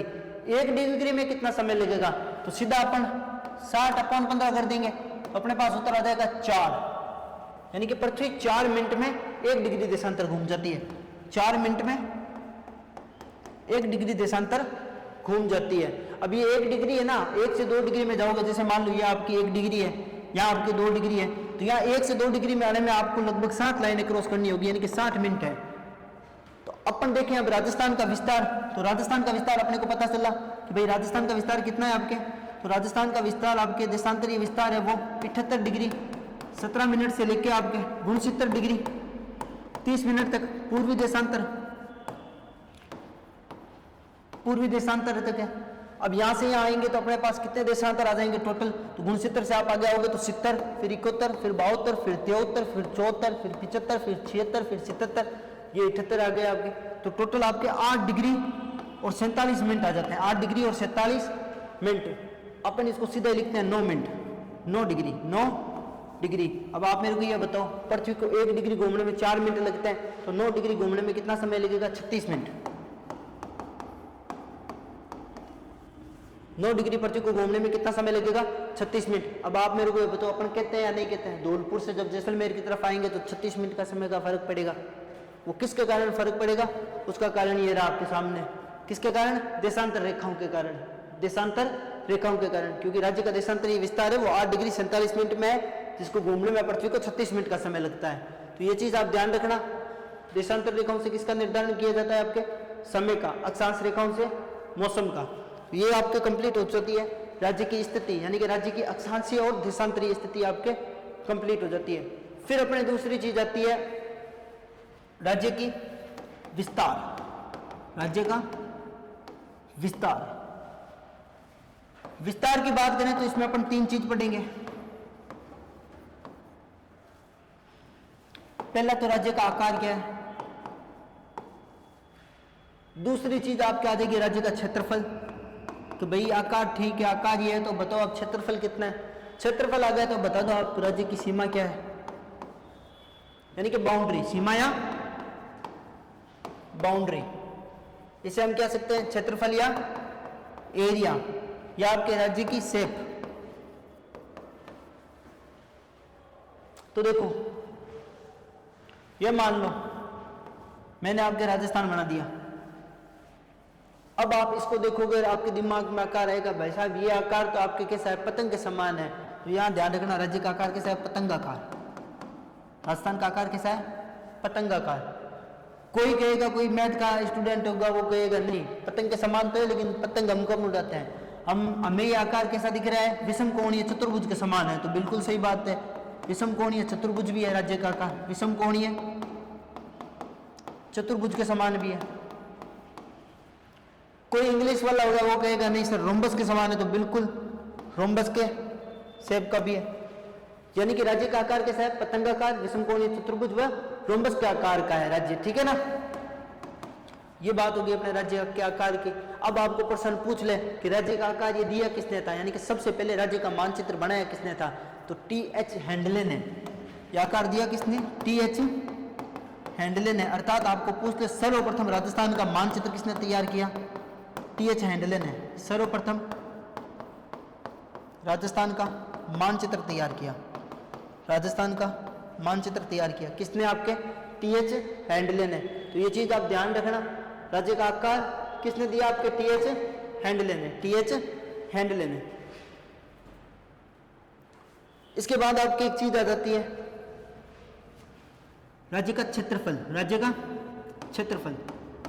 1 डिग्री में कितना समय लगेगा? तो सीधा अपन 60/15 कर देंगे, तो अपने पास उत्तर आ जाएगा 4। यानी कि पृथ्वी 4 मिनट में 1 डिग्री देशांतर घूम जाती है। 4 मिनट में 1 डिग्री देशांतर घूम जाती है। अब ये 1 डिग्री है ना, 1 से 2 डिग्री में जाओगे, जैसे मान लो ये आपकी 1 डिग्री है, यहाँ आपकी 2 डिग्री है, तो यहाँ 1 से 2 डिग्री में आने में आपको लगभग 7 लाइनें क्रॉस करनी होगी, यानी कि 60 मिनट है। तो अपन देखें अब राजस्थान का विस्तार, तो राजस्थान का विस्तार अपने को पता चला कि भाई राजस्थान का विस्तार कितना है आपके, तो राजस्थान का विस्तार आपके देशांतरीय विस्तार है वो 78 डिग्री 17 मिनट से लेके आपके 69 डिग्री 30 मिनट तक पूर्वी देशांतर तक है। अब यहाँ से यहाँ आएंगे तो अपने पास कितने देशांतर आ जाएंगे टोटल? तो 69 से आप आगे आओगे तो 70, फिर 71, फिर 72, फिर 73, फिर 74, फिर 75, फिर 76, फिर 77, ये 78 आ गए आपके। तो टोटल आपके 8 डिग्री और 47 मिनट आ जाते हैं। 8 डिग्री और 47 मिनट। अपन इसको सीधा लिखते हैं 9 मिनट, 9 डिग्री। अब आप मेरे को ये बताओ, पृथ्वी को 1 डिग्री घूमने में 4 मिनट लगते हैं, तो 9 डिग्री घूमने में कितना समय लगेगा? 36 मिनट। 9 डिग्री पृथ्वी को घूमने में कितना समय लगेगा? 36 मिनट। अब आप मेरे को ये बताओ, अपन कहते हैं या नहीं कहते हैं? धौलपुर से जब जैसलमेर की तरफ आएंगे तो 36 मिनट का समय का फर्क पड़ेगा। वो किसके कारण फर्क पड़ेगा? उसका कारण ये रहा आपके सामने। किसके कारण? देशांतर रेखाओं के कारण। देशांतर रेखाओं के कारण, क्योंकि राज्य का देशांतरीय विस्तार है वो 8 डिग्री 47 मिनट में है, जिसको घूमने में पृथ्वी को 36 मिनट का समय लगता है। तो ये चीज आप ध्यान रखना। देशांतर रेखाओं से किसका निर्धारण किया जाता है? आपके समय का। अक्षांश रेखाओं से मौसम का। ये आपके कंप्लीट हो जाती है राज्य की स्थिति, यानी कि राज्य की अक्षांशीय और देशांतरीय स्थिति आपके कंप्लीट हो जाती है। फिर अपने दूसरी चीज आती है राज्य की विस्तार। राज्य का विस्तार की बात करें तो इसमें अपन 3 चीज पढ़ेंगे। पहला तो राज्य का आकार क्या है, दूसरी चीज आपके आ जाएगी राज्य का क्षेत्रफल। तो भाई आकार ठीक है, आकार ये है, तो बताओ आप क्षेत्रफल कितना है। क्षेत्रफल आ गया तो बता दो आप राज्य की सीमा क्या है, यानी कि बाउंड्री, सीमा या बाउंड्री। इसे हम कह सकते हैं क्षेत्रफल या एरिया, या आपके राज्य की शेप। तो देखो ये मान लो मैंने आपके राजस्थान बना दिया। अब आप इसको देखोगे आपके दिमाग में आकार आएगा, भाई साहब ये आकार तो आपके कैसा है? पतंग के समान है। तो यहां ध्यान रखना, राज्य का आकार कैसा है? पतंगाकार। राजस्थान का आकार कैसा है? पतंगाकार। कोई कहेगा, कोई मैथ का स्टूडेंट होगा वो कहेगा नहीं पतंग के समान तो है, लेकिन पतंग हम कम उड़ाते हैं। हमें ये आकार कैसा दिख रहा है? विषम कोणीय चतुर्भुज के समान है। तो बिल्कुल सही बात है, विषम कोणीय चतुर्भुज भी है राज्य का आकार, विषम कोणीय चतुर्भुज के समान भी है। कोई इंग्लिश वाला होगा वो कहेगा नहीं सर रोम्बस के समान है, तो बिल्कुल रोम्बस के शेप का भी है। यानी कि राज्य का आकार कैसा है, पतंगाकार, विषमकोणीय, चतुर्भुज व रोम्बस के आकार का है राज्य, ठीक है ना। ये बात होगी अपने राज्य के आकार की। अब आपको प्रश्न पूछ ले कि राज्य का आकार ये दिया किसने था, यानी कि सबसे पहले राज्य का मानचित्र बनाया किसने था, तो टी.एच. हैंडले ने। ये आकार दिया किसने, टी.एच. हैंडले ने। अर्थात आपको पूछ ले सर्वप्रथम राजस्थान का मानचित्र किसने तैयार किया, टी.एच. हैंडले ने सर्वप्रथम राजस्थान का मानचित्र तैयार किया। राजस्थान का मानचित्र तैयार किया किसने, आपके टी.एच. हैंडले ने। तो ये चीज आप ध्यान रखना, राज्य का आकार किसने दिया, आपके टी.एच. हैंडले ने, टी.एच. हैंडले ने। इसके बाद आपकी एक चीज आ जाती है राज्य का क्षेत्रफल। राज्य का क्षेत्रफल,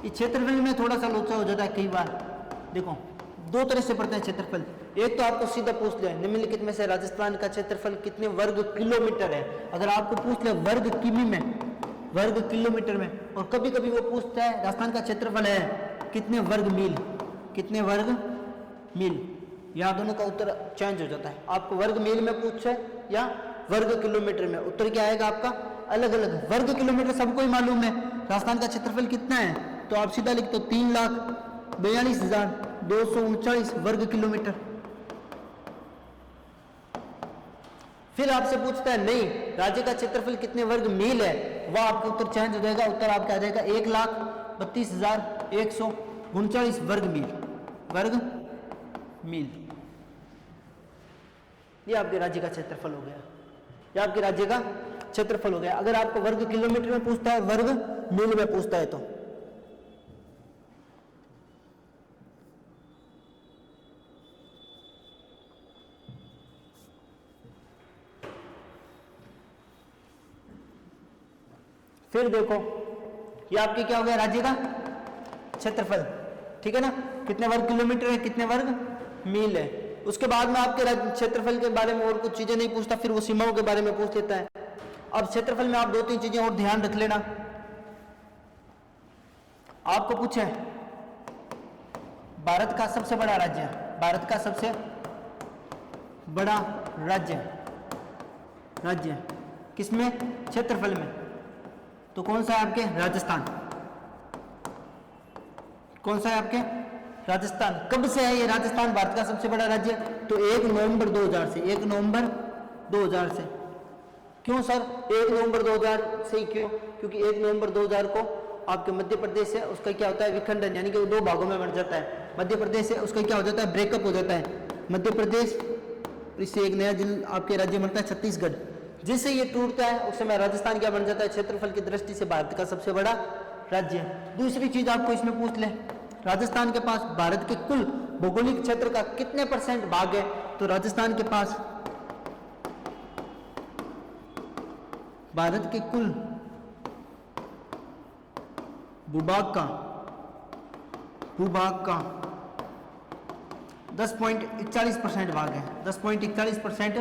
इस क्षेत्रफल में थोड़ा सा लोचा हो जाता है कई बार। देखो दो तरह से पढ़ते हैं क्षेत्रफल। एक तो आपको सीधा पूछ ले निम्नलिखित में से राजस्थान का क्षेत्रफल कितने वर्ग किलोमीटर है, अगर आपको पूछ ले वर्ग किमी में, वर्ग किलोमीटर में, और कभी कभी वो पूछता है राजस्थान का क्षेत्रफल है कितने वर्ग मील, कितने वर्ग मील, यहाँ दोनों का उत्तर चेंज हो जाता है। आपको वर्ग मील में पूछे या वर्ग किलोमीटर में, उत्तर क्या आएगा आपका अलग अलग। वर्ग किलोमीटर सबको ही मालूम है, राजस्थान का क्षेत्रफल कितना है, तो आप सीधा लिख दो 3,42,239 वर्ग किलोमीटर। फिर आपसे पूछता है नहीं राज्य का क्षेत्रफल कितने वर्ग मील है, वह आपका उत्तर चेंज हो जाएगा, उत्तर आपका आ जाएगा 1,32,139 वर्ग मील, वर्ग मील। ये आपके राज्य का क्षेत्रफल हो गया, ये आपके राज्य का क्षेत्रफल हो गया। अगर आपको वर्ग किलोमीटर में पूछता है, वर्ग मील में पूछता है तो फिर देखो ये आपके क्या हो गया राज्य का क्षेत्रफल, ठीक है ना, कितने वर्ग किलोमीटर है, कितने वर्ग मील है। उसके बाद में आपके क्षेत्रफल के बारे में और कुछ चीजें नहीं पूछता, फिर वो सीमाओं के बारे में पूछ लेता है। अब क्षेत्रफल में आप दो तीन चीजें और ध्यान रख लेना। आपको पूछे भारत का सबसे बड़ा राज्य, भारत का सबसे बड़ा राज्य, राज्य किसमें, क्षेत्रफल में, तो कौन सा है आपके राजस्थान। कौन सा है आपके राजस्थान। कब से है ये राजस्थान भारत का सबसे बड़ा राज्य, तो 1 नवंबर 2000 से, 1 नवंबर 2000 से। क्यों सर 1 नवंबर 2000 से, क्यों, क्योंकि 1 नवंबर 2000 को आपके मध्य प्रदेश है उसका क्या होता है विखंडन, यानी कि वो दो भागों में बन जाता है। मध्य प्रदेश है उसका क्या हो जाता है ब्रेकअप हो जाता है मध्य प्रदेश, इससे एक नया जिला आपके राज्य बनता है छत्तीसगढ़। जिससे ये टूटता है उस समय राजस्थान क्या बन जाता है क्षेत्रफल की दृष्टि से भारत का सबसे बड़ा राज्य। दूसरी चीज आपको इसमें पूछ ले राजस्थान के पास भारत के कुल भौगोलिक क्षेत्र का कितने % भाग है, तो राजस्थान के पास भारत के कुल भूभाग का 10.41% भाग है, 10.41%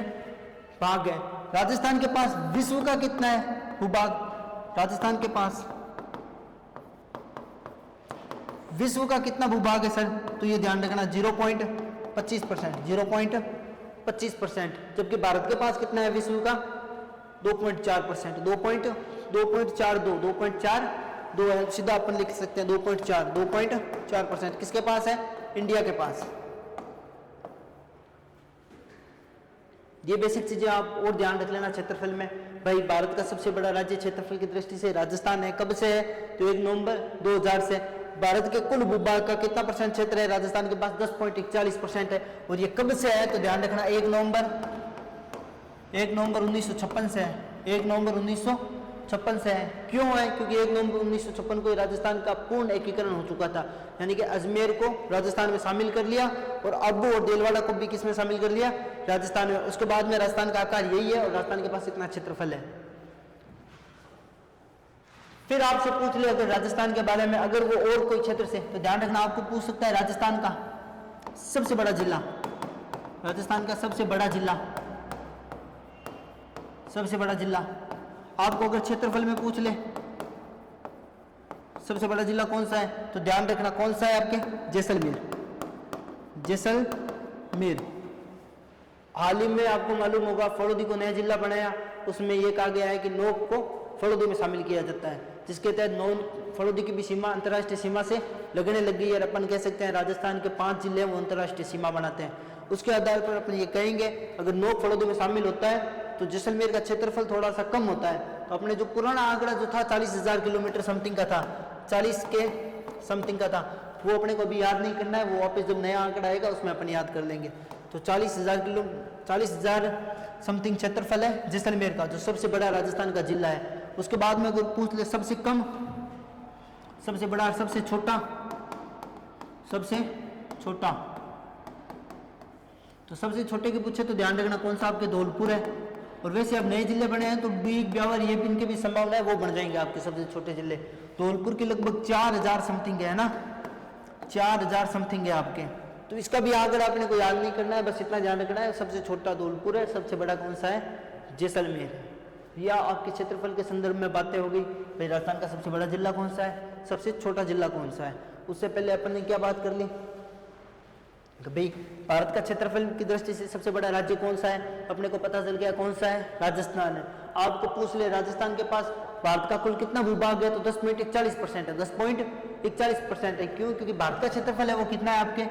भाग है। राजस्थान के पास विश्व का कितना है भूभाग, राजस्थान के पास विश्व का कितना भूभाग है सर, तो ये ध्यान रखना 0.25%, 0.25%, जबकि भारत के पास कितना है विश्व का 2.4%, 2.42 है, सीधा अपन लिख सकते हैं 2.4%। किसके पास है, इंडिया के पास। ये बेसिक चीजें आप और ध्यान रख लेना क्षेत्रफल में। भाई भारत का सबसे बड़ा राज्य क्षेत्रफल की दृष्टि से राजस्थान है, कब से है, तो 1 नवंबर 2000 से। भारत के कुल भूभाग का कितना % क्षेत्र है, राजस्थान के पास 10.41% है। और ये कब से है, तो ध्यान रखना 1 नवंबर 1956 से है, 1 नवंबर 1956 से है। क्यों है, क्योंकि 1 नवंबर 1956 को राजस्थान का पूर्ण एकीकरण हो चुका था, यानी कि अजमेर को राजस्थान में शामिल कर लिया और अब्बू और देलवाड़ा को भी किसमें शामिल कर लिया, राजस्थान में। उसके बाद में राजस्थान का आकार यही है और राजस्थान के पास इतना क्षेत्रफल है। फिर आपसे पूछ ले अगर राजस्थान के बारे में, अगर वो और कोई क्षेत्र से, तो ध्यान रखना आपको पूछ सकता है राजस्थान का सबसे बड़ा जिला, राजस्थान का सबसे बड़ा जिला, सबसे बड़ा जिला। आपको अगर क्षेत्रफल में पूछ ले सबसे बड़ा जिला कौन सा है, तो ध्यान रखना कौन सा है आपके, जैसलमेर, जैसलमेर। हाल ही में आपको मालूम होगा फलोदी को नया जिला बनाया, उसमें यह कहा गया है कि नोक को फलोदी में शामिल किया जाता है, जिसके तहत नौ फलोदी की भी सीमा अंतर्राष्ट्रीय सीमा से लगने लग गई है। और अपन कह सकते हैं राजस्थान के 5 जिले वो अंतर्राष्ट्रीय सीमा बनाते हैं। उसके आधार पर अपन ये कहेंगे अगर नोक फलोदी में शामिल होता है तो जैसलमेर का क्षेत्रफल थोड़ा सा कम होता है। तो अपने जो पुराना आंकड़ा जो था 40,000 किलोमीटर समथिंग का था, 40 के समथिंग का था, वो अपने को भी याद नहीं करना है, वो वापस जब नया आंकड़ा आएगा उसमें अपन याद कर लेंगे। तो 40,000 समथिंग क्षेत्रफल है जैसलमेर का, जो सबसे बड़ा राजस्थान का जिला है। उसके बाद में अगर पूछ ले सबसे कम, सबसे बड़ा, सबसे छोटा, सबसे छोटा, तो सबसे छोटे के पूछे तो ध्यान रखना कौन सा आपके धौलपुर है। और वैसे अब नए जिले बने हैं तो बीग, ब्यावर, ये भी इनके भी संभावना है वो बन जाएंगे आपके सबसे छोटे जिले। धौलपुर के लगभग 4,000 समथिंग है ना, 4,000 समथिंग है आपके। तो इसका भी आंकड़ा आपने को याद नहीं करना है, बस इतना ध्यान रखना है सबसे छोटा धौलपुर है, सबसे बड़ा कौन सा है, जैसलमेर है। या आपके क्षेत्रफल के संदर्भ में बातें होगी, भाई राजस्थान का सबसे बड़ा जिला कौन सा है, सबसे छोटा जिला कौन सा है। उससे पहले अपन ने क्या बात कर ली कि भाई भारत का क्षेत्रफल की दृष्टि से सबसे बड़ा राज्य कौन सा है, अपने को पता चल गया कौन सा है, राजस्थान है। आपको पूछ ले राजस्थान के पास भारत का कुल कितना भूभाग है, तो 10.41% है, 10.41% है। क्यों? क्योंकि भारत का क्षेत्रफल है वो कितना है आपके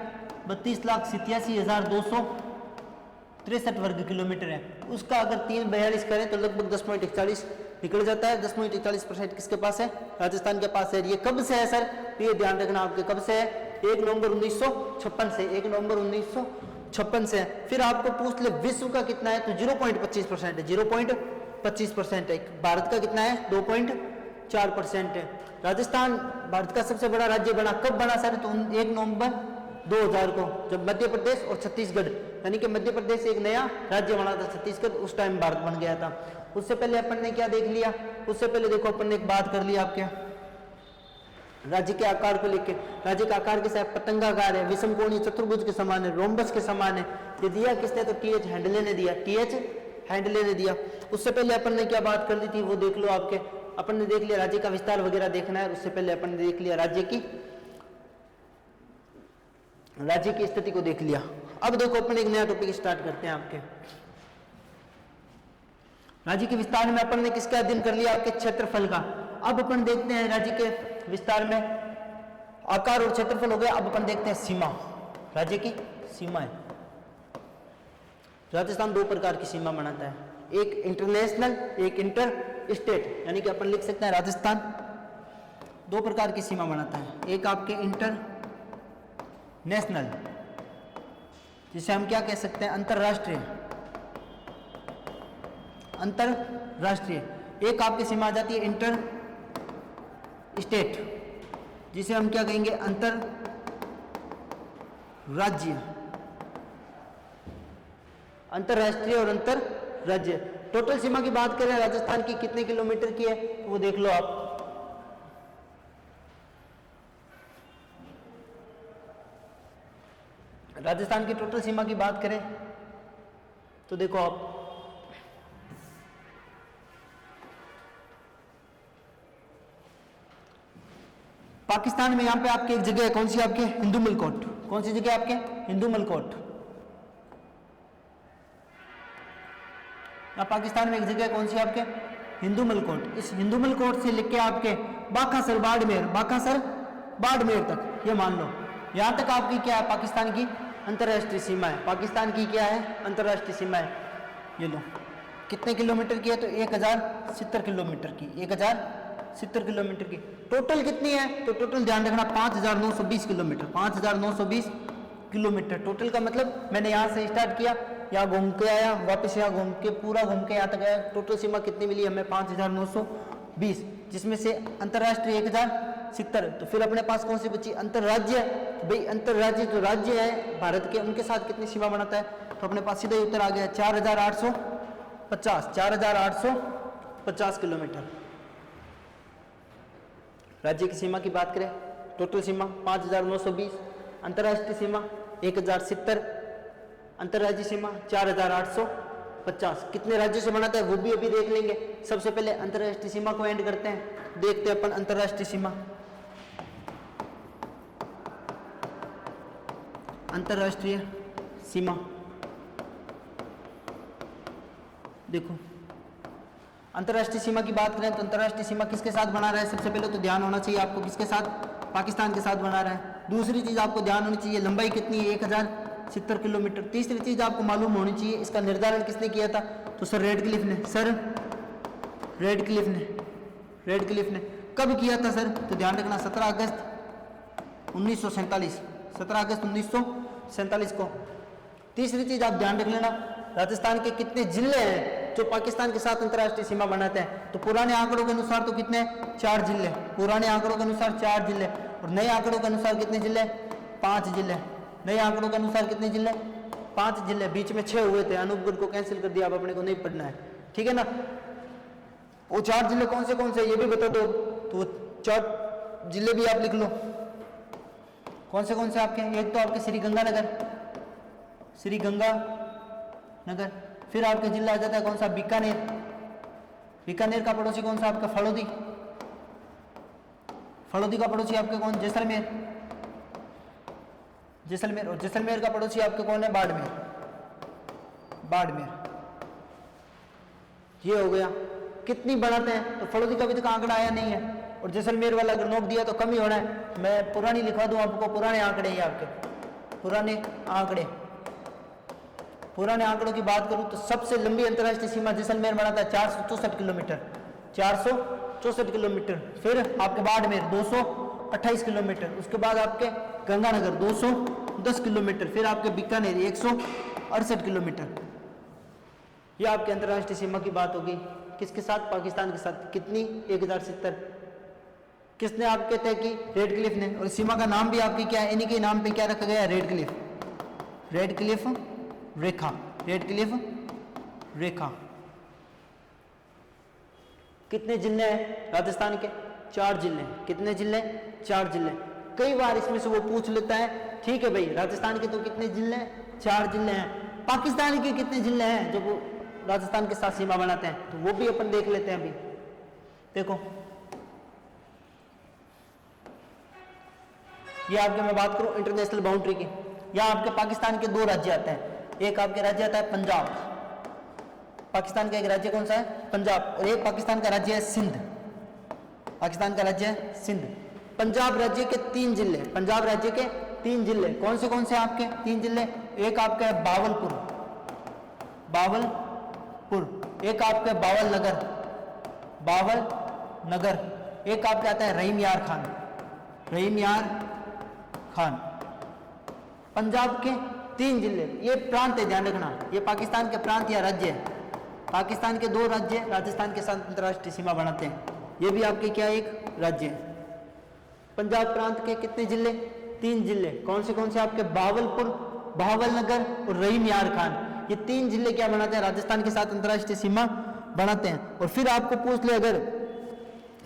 32,87,263 वर्ग किलोमीटर है। उसका अगर 342 करें तो लगभग 10.41 निकल जाता है। 10.41% किसके पास है, राजस्थान के पास है। ये कब से है सर, ये ध्यान रखना आपके कब से है, 1 नवंबर 1956 से, 1 नवंबर 1956 से है। फिर आपको पूछ ले विश्व का कितना है, तो 0.25% है, 0.25% है। भारत का कितना है, 2.4% है। राजस्थान भारत का सबसे बड़ा राज्य बना कब बना सर, तो 1 नवंबर 2000 को, जब मध्य प्रदेश और छत्तीसगढ़, यानी कि मध्य प्रदेश एक नया राज्य बना था, छत्तीसगढ़ उस टाइम भारत बन गया था। उससे पहले अपन ने क्या देख लिया, उससे पहले देखो अपन ने एक बात कर ली आपके राज्य के आकार को लेके। राज्य का आकार कैसा है, पतंगाकार है, विषमकोणीय, चतुर्भुज के समान है, रोम्बस के समान है। ये दिया किसने, तो टीएच हैंडले ने दिया, टीएच हैंडले ने दिया। उससे पहले अपन ने क्या बात कर ली थी वो देख लो आपके, अपन ने देख लिया राज्य का विस्तार वगैरह देखना है। उससे पहले अपन ने देख लिया राज्य की स्थिति को देख लिया। अब देखो अपन एक नया टॉपिक स्टार्ट करते हैं आपके राज्य के विस्तार में। अपन ने किसका अध्ययन कर लिया, आपके क्षेत्रफल का। अब अपन देखते हैं राज्य के विस्तार में आकार और क्षेत्रफल हो गया। अब अपन देखते हैं सीमा, राज्य की सीमाएं। राजस्थान 2 प्रकार की सीमा बनाता है, एक इंटरनेशनल, एक इंटर स्टेट, यानी कि अपन लिख सकते हैं राजस्थान 2 प्रकार की सीमा बनाता है। एक आपके इंटर नेशनल, जिसे हम क्या कह सकते हैं, अंतरराष्ट्रीय, अंतरराष्ट्रीय। एक आपकी सीमा आ जाती है इंटर स्टेट, जिसे हम क्या कहेंगे, अंतर राज्य, अंतरराष्ट्रीय और अंतर राज्य। टोटल सीमा की बात करें राजस्थान की कितने किलोमीटर की है, तो वो देख लो आप। राजस्थान की टोटल सीमा की बात करें तो देखो आप, पाकिस्तान में यहां पे आपकी एक जगह है, कौन सी आपके, हिंदुमल कोट। कौन सी जगह आपके, हिंदुमल कोट। पाकिस्तान में एक जगह कौन सी आपके, हिंदुमल कोट। इस हिंदुमल कोट से लिख के आपके बाकासर बाड़मेर, बाकासर बाड़मेर तक, ये मान लो यहां तक आपकी क्या है, पाकिस्तान की अंतरराष्ट्रीय सीमा है। पाकिस्तान की क्या है, अंतरराष्ट्रीय सीमा है। ये लो कितने किलोमीटर की है, तो 1070 किलोमीटर की, 1070 किलोमीटर की। टोटल कितनी है, तो टोटल ध्यान रखना 5,920 किलोमीटर, 5,920 किलोमीटर टोटल का मतलब। मैंने यहाँ से स्टार्ट किया, यहाँ घूम के आया, वापस यहाँ घूम के, पूरा घूम के यहाँ तक आया। टोटल सीमा कितनी मिली हमें, 5,920, जिसमें से अंतरराष्ट्रीय 1070। तो फिर अपने पास कौन सी बची, अंतरराज्य। भाई अंतरराज्य जो राज्य है भारत के, उनके साथ कितनी सीमा बनाता है, तो अपने पास सीधा उत्तर आ गया 4,850, 4,850 किलोमीटर। राज्य की सीमा की बात करें, टोटल सीमा 5,920, अंतरराष्ट्रीय सीमा 1,070, अंतरराज्यीय सीमा 4,850। कितने राज्यों से बनाता है वो भी अभी देख लेंगे। सबसे पहले अंतरराष्ट्रीय सीमा को एंड करते हैं, देखते हैं अपन अंतरराष्ट्रीय सीमा। अंतरराष्ट्रीय सीमा देखो अंतर्राष्ट्रीय सीमा की बात करें तो अंतर्राष्ट्रीय सीमा किसके साथ बना रहा है, सबसे पहले तो ध्यान होना चाहिए आपको किसके साथ, पाकिस्तान के साथ बना रहा है। दूसरी चीज आपको ध्यान होनी चाहिए लंबाई कितनी है, 1070 किलोमीटर। तीसरी चीज आपको मालूम होनी चाहिए इसका निर्धारण किसने किया था, तो सर रेडक्लिफ ने। सर रेडक्लिफ ने कब किया था सर, तो ध्यान रखना 17 अगस्त 1947, 17 अगस्त 1947 को। तीसरी चीज आप ध्यान रख लेना राजस्थान के कितने जिले हैं जो पाकिस्तान के साथ अंतर्राष्ट्रीय सीमा बनाते हैं, तो पुराने आंकड़ों के अनुसार तो कितने, 4 जिले, पुराने आंकड़ों के अनुसार 4 जिले, और नए आंकड़ों के अनुसार कितने जिले, 5 जिले। नए आंकड़ों के अनुसार कितने जिले, 5 जिले। बीच में 6 हुए थे, अनूपगढ़ को कैंसिल कर दिया, अब अपने को नहीं पढ़ना है, ठीक है ना। वो 4 जिले कौन से ये भी बता दो, तो 4 जिले भी आप लिख लो कौन से आपके। एक तो आपके श्री गंगानगर, फिर आपके जिला आ जाता है कौन सा, बीकानेर का पड़ोसी कौन सा आपका, फलोदी का पड़ोसी आपके कौन, जैसलमेर, और जैसलमेर का पड़ोसी आपके कौन है, बाड़मेर। ये हो गया। कितनी बढ़ाते हैं, तो फलोदी का भी तक आंकड़ा आया नहीं है, और जैसलमेर वाला अगर नोट दिया तो कम ही होना है। मैं पुरानी लिखवा दूं आपको, पुराने आंकड़े ही आपके, पुराने आंकड़ों की बात करूं तो सबसे लंबी अंतर्राष्ट्रीय सीमा जैसलमेर बनाता है 464 किलोमीटर, 464 किलोमीटर। फिर आपके बाड़मेर 228 किलोमीटर, उसके बाद आपके गंगानगर 210 किलोमीटर, फिर आपके बीकानेर 168 किलोमीटर। ये आपके अंतर्राष्ट्रीय सीमा की बात होगी। किसके साथ, पाकिस्तान के साथ। कितनी, 1070। किसने आपके तय की, रेडक्लिफ ने। और सीमा का नाम भी आपकी क्या है, इन्हीं के नाम पे क्या रखा गया है, रेडक्लिफ रेखा। कितने जिले हैं राजस्थान के, 4 जिले। कितने जिले, 4 जिले। कई बार इसमें से वो पूछ लेता है, ठीक है भाई राजस्थान के तो कितने जिले हैं, 4 जिले हैं, पाकिस्तान के कितने जिले हैं जो वो राजस्थान के साथ सीमा बनाते हैं, तो वो भी अपन देख लेते हैं अभी। देखो ये आपके मैं बात करूं इंटरनेशनल बाउंड्री की, यहाँ आपके पाकिस्तान के 2 राज्य आते हैं। एक आपके राज्य आता है पंजाब, पाकिस्तान का एक राज्य कौन सा है, पंजाब, और एक पाकिस्तान का राज्य है सिंध। पंजाब राज्य के 3 जिले, कौन से आपके 3 जिले, एक आपका है बावलपुर, एक आपका है बावलनगर, एक आपका आता है रहीम यार खान। पंजाब के 3 जिले, ये प्रांत है, ध्यान रखना, ये पाकिस्तान के प्रांत या राज्य है। पाकिस्तान के 2 राज्य राजस्थान के साथ अंतर्राष्ट्रीय सीमा बनाते हैं, ये भी आपके क्या एक राज्य है। पंजाब प्रांत के कितने जिले, 3 जिले, कौन से आपके, बावलपुर, भावलनगर और रहीम यार खान। ये 3 जिले क्या बनाते हैं, राजस्थान के साथ अंतर्राष्ट्रीय सीमा बनाते हैं। और फिर आपको पूछ ले अगर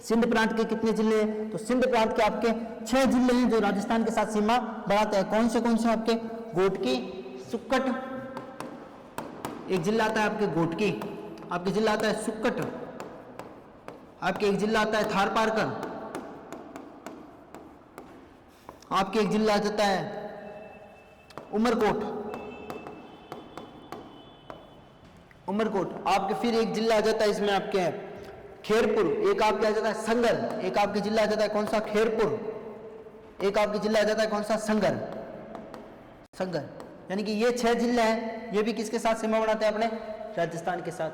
सिंध प्रांत के कितने जिले हैं, तो सिंध प्रांत के आपके 6 जिले हैं जो राजस्थान के साथ सीमा बनाते हैं। कौन से आपके, घोटकी, सुक्कट, एक जिला आता है आपके घोटकी, आपके जिला आता है सुक्कट, आपके एक जिला आता है थारपारकर, आपके एक जिला आ जाता है उमरकोट, आपके फिर एक जिला आ जाता है इसमें आपके खेरपुर, एक आपके आ जाता है संगर, एक आपके जिला आ जाता है कौन सा, खेरपुर, एक आपके जिला आ जाता है कौन सा, संगर। यानी कि ये 6 जिले हैं, ये भी किसके साथ सीमा बनाते हैं, अपने राजस्थान के साथ।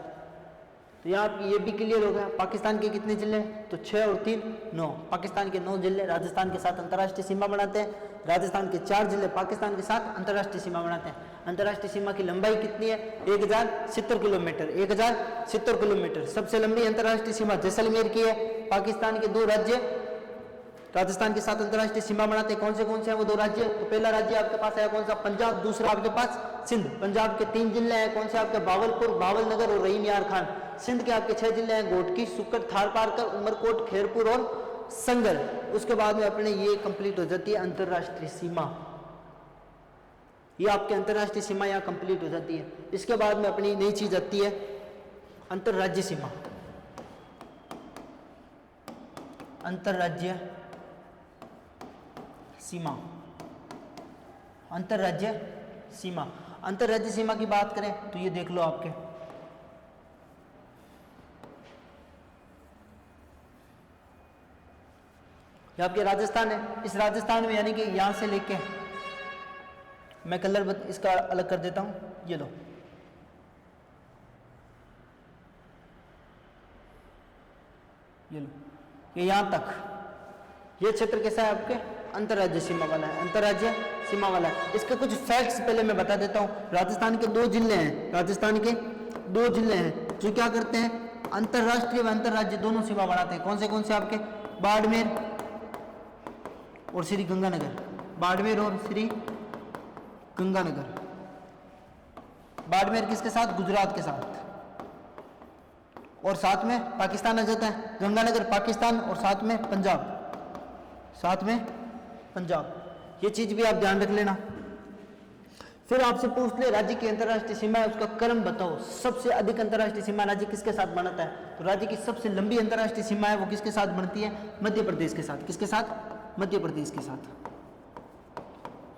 तो यहाँ ये भी क्लियर हो गया। पाकिस्तान के कितने जिले, तो 6 और 3 9, पाकिस्तान के 9 जिले राजस्थान के साथ अंतर्राष्ट्रीय सीमा बनाते हैं। राजस्थान के 4 जिले पाकिस्तान के साथ अंतर्राष्ट्रीय सीमा बनाते हैं। अंतर्राष्ट्रीय सीमा की लंबाई कितनी है, 1070 किलोमीटर। सबसे लंबी अंतर्राष्ट्रीय सीमा जैसलमेर की है। पाकिस्तान के 2 राज्य राजस्थान के साथ अंतर्राष्ट्रीय सीमा बनाते हैं। कौन से हैं वो 2 राज्य, तो पहला राज्य आपके पास है कौन सा, पंजाब, दूसरा आपके पास सिंध। पंजाब के 3 जिले हैं, कौन से आपके, बावलपुर, भावलनगर और रहीम यार खान। सिंध के आपके 6 जिले हैं, घोटकी, सुक्कट, थारपारकर, उमरकोट, खेरपुर और संगर। उसके बाद में अपने ये कंप्लीट हो जाती है अंतर्राष्ट्रीय सीमा, ये आपके अंतर्राष्ट्रीय सीमा यहाँ कंप्लीट हो जाती है। इसके बाद में अपनी नई चीज आती है अंतर्राज्य सीमा। अंतर्राज्य सीमा की बात करें तो ये देख लो आपके ये आपके राजस्थान है। इस राजस्थान में यानी कि यहाँ से लेके, मैं कलर इसका अलग कर देता हूँ, ये लो, ये लो, ये यहाँ तक ये क्षेत्र कैसा है आपके अंतर्राज्य सीमा वाला है, अंतर्राज्य सीमा वाला है। इसके कुछ फैक्ट्स पहले मैं बता देता हूँ। राजस्थान के 2 जिले हैं, राजस्थान के 2 जिले हैं जो क्या करते हैं, अंतर्राष्ट्रीय व अंतर्राज्य दोनों सीमा बनाते हैं। कौन से आपके, बाड़मेर और श्री गंगानगर, बाड़मेर और श्री गंगानगर। बाड़मेर किसके साथ, गुजरात के साथ, और साथ में पाकिस्तान आ जाता है, गंगानगर पाकिस्तान, और साथ में पंजाब, साथ में पंजाब। ये चीज भी आप ध्यान रख लेना। फिर आपसे पूछ ले राज्य की अंतर्राष्ट्रीय सीमा है, उसका क्रम बताओ। सबसे अधिक अंतर्राष्ट्रीय सीमा राज्य किसके साथ बनाता है, तो राज्य की सबसे लंबी अंतर्राष्ट्रीय सीमा है वो किसके साथ बनती है, मध्य प्रदेश के साथ। किसके साथ, मध्य प्रदेश के साथ,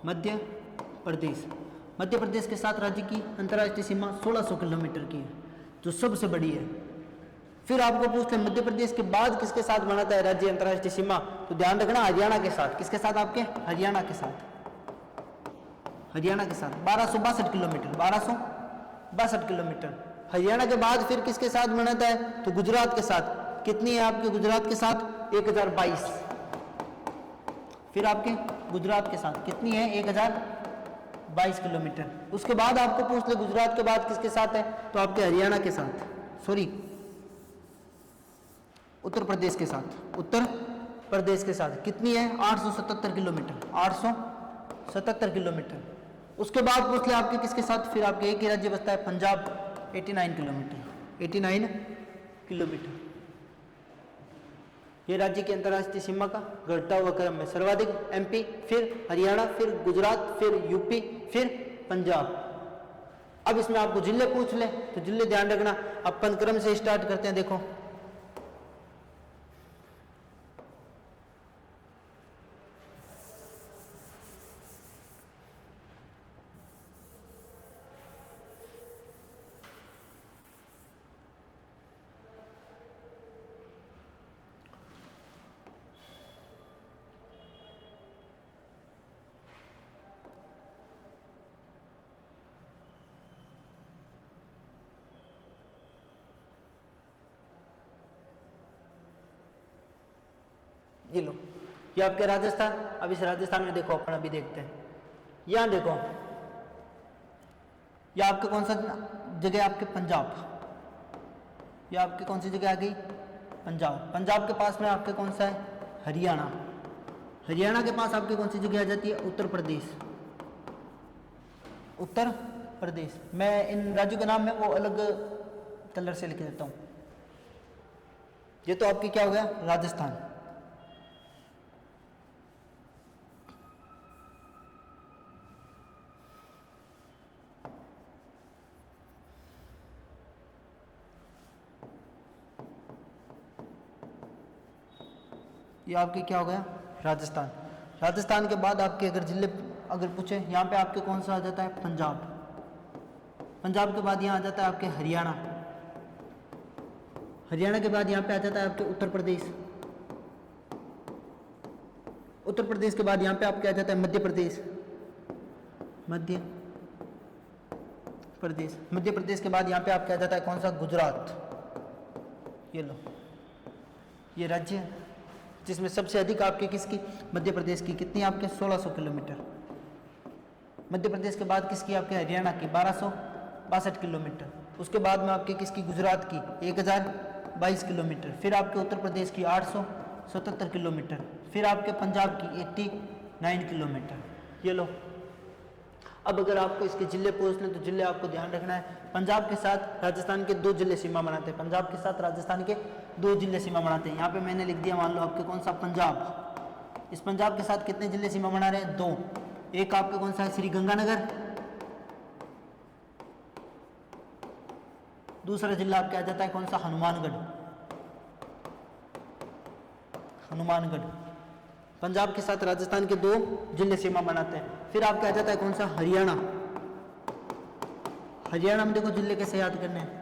मध्य प्रदेश। मध्य प्रदेश के साथ राज्य की अंतर्राष्ट्रीय सीमा 1600 किलोमीटर की है, जो सबसे बड़ी है। फिर आपको पूछते हैं मध्य प्रदेश के बाद किसके साथ बनाता है राज्य अंतर्राष्ट्रीय सीमा, तो ध्यान रखना हरियाणा के साथ। किसके साथ आपके, हरियाणा के साथ, हरियाणा के साथ 1262 किलोमीटर, 1262 किलोमीटर। हरियाणा के बाद फिर किसके साथ बनाता है, तो गुजरात के साथ। कितनी है आपके गुजरात के साथ, 1022। फिर आपके गुजरात के साथ कितनी है, 1022 किलोमीटर। उसके बाद आपको पूछ ले गुजरात के बाद किसके साथ है, तो आपके हरियाणा के साथ, सॉरी उत्तर प्रदेश के साथ, उत्तर प्रदेश के साथ। कितनी है, 877 किलोमीटर, 877 किलोमीटर। उसके बाद पूछ ले आपके किसके साथ, फिर आपके एक ही राज्य बचता है पंजाब, 89 किलोमीटर, 89 किलोमीटर। ये राज्य की अंतर्राष्ट्रीय सीमा का घटता हुआ क्रम है। सर्वाधिक एमपी, फिर हरियाणा, फिर गुजरात, फिर यूपी, फिर पंजाब। अब इसमें आपको जिले पूछ ले तो जिले ध्यान रखना। अपन क्रम से स्टार्ट करते हैं। देखो ये लो, ये आपके राजस्थान। अब इस राजस्थान में देखो अपन अभी देखते हैं, यहाँ देखो ये आपके कौन सा जगह, आपके पंजाब। ये आपके कौन सी जगह आ गई, पंजाब। पंजाब के पास में आपके कौन सा है, हरियाणा। हरियाणा के पास आपके कौन सी जगह आ जाती है, उत्तर प्रदेश, उत्तर प्रदेश। मैं इन राज्यों के नाम में वो अलग कलर से लिख देता हूँ। ये तो आपकी क्या हो गया, राजस्थान। ये आपके क्या हो गया, राजस्थान। राजस्थान के बाद आपके अगर जिले अगर पूछे, यहाँ पे आपके कौन सा आ जाता है, पंजाब। पंजाब के बाद यहाँ आ जाता है आपके हरियाणा। हरियाणा के बाद यहाँ पे आ जाता है आपके उत्तर प्रदेश। उत्तर प्रदेश के बाद यहाँ पे आपके आ जाता है मध्य प्रदेश, मध्य प्रदेश। मध्य प्रदेश के बाद यहाँ पे आपके आ जाता है कौन सा, गुजरात। ये लो, ये राज्य है जिसमें सबसे अधिक आपके किसकी, मध्य प्रदेश की। कितनी आपके, 1600 किलोमीटर। मध्य प्रदेश के बाद किसकी, आपके हरियाणा की, 1262 किलोमीटर। उसके बाद में आपके किसकी, गुजरात की, 1022 किलोमीटर। फिर आपके उत्तर प्रदेश की 877 किलोमीटर। फिर आपके पंजाब की 89 किलोमीटर। ये लो, अब अगर आपको इसके जिले पूछ लें तो जिले आपको ध्यान रखना है। पंजाब के साथ राजस्थान के 2 जिले सीमा बनाते हैं। पंजाब के साथ राजस्थान के 2 जिले सीमा बनाते हैं। यहाँ पे मैंने लिख दिया, मान लो आपके कौन सा, पंजाब। इस पंजाब के साथ कितने जिले सीमा बना रहे हैं, 2। एक आपके कौन सा है, श्री गंगानगर। दूसरा जिला आपके आ जाता है कौन सा, हनुमानगढ़। हनुमानगढ़। पंजाब के साथ राजस्थान के 2 जिले सीमा बनाते हैं। फिर आपके आ जाता है कौन सा, हरियाणा। हरियाणा में देखो जिले कैसे याद करने हैं,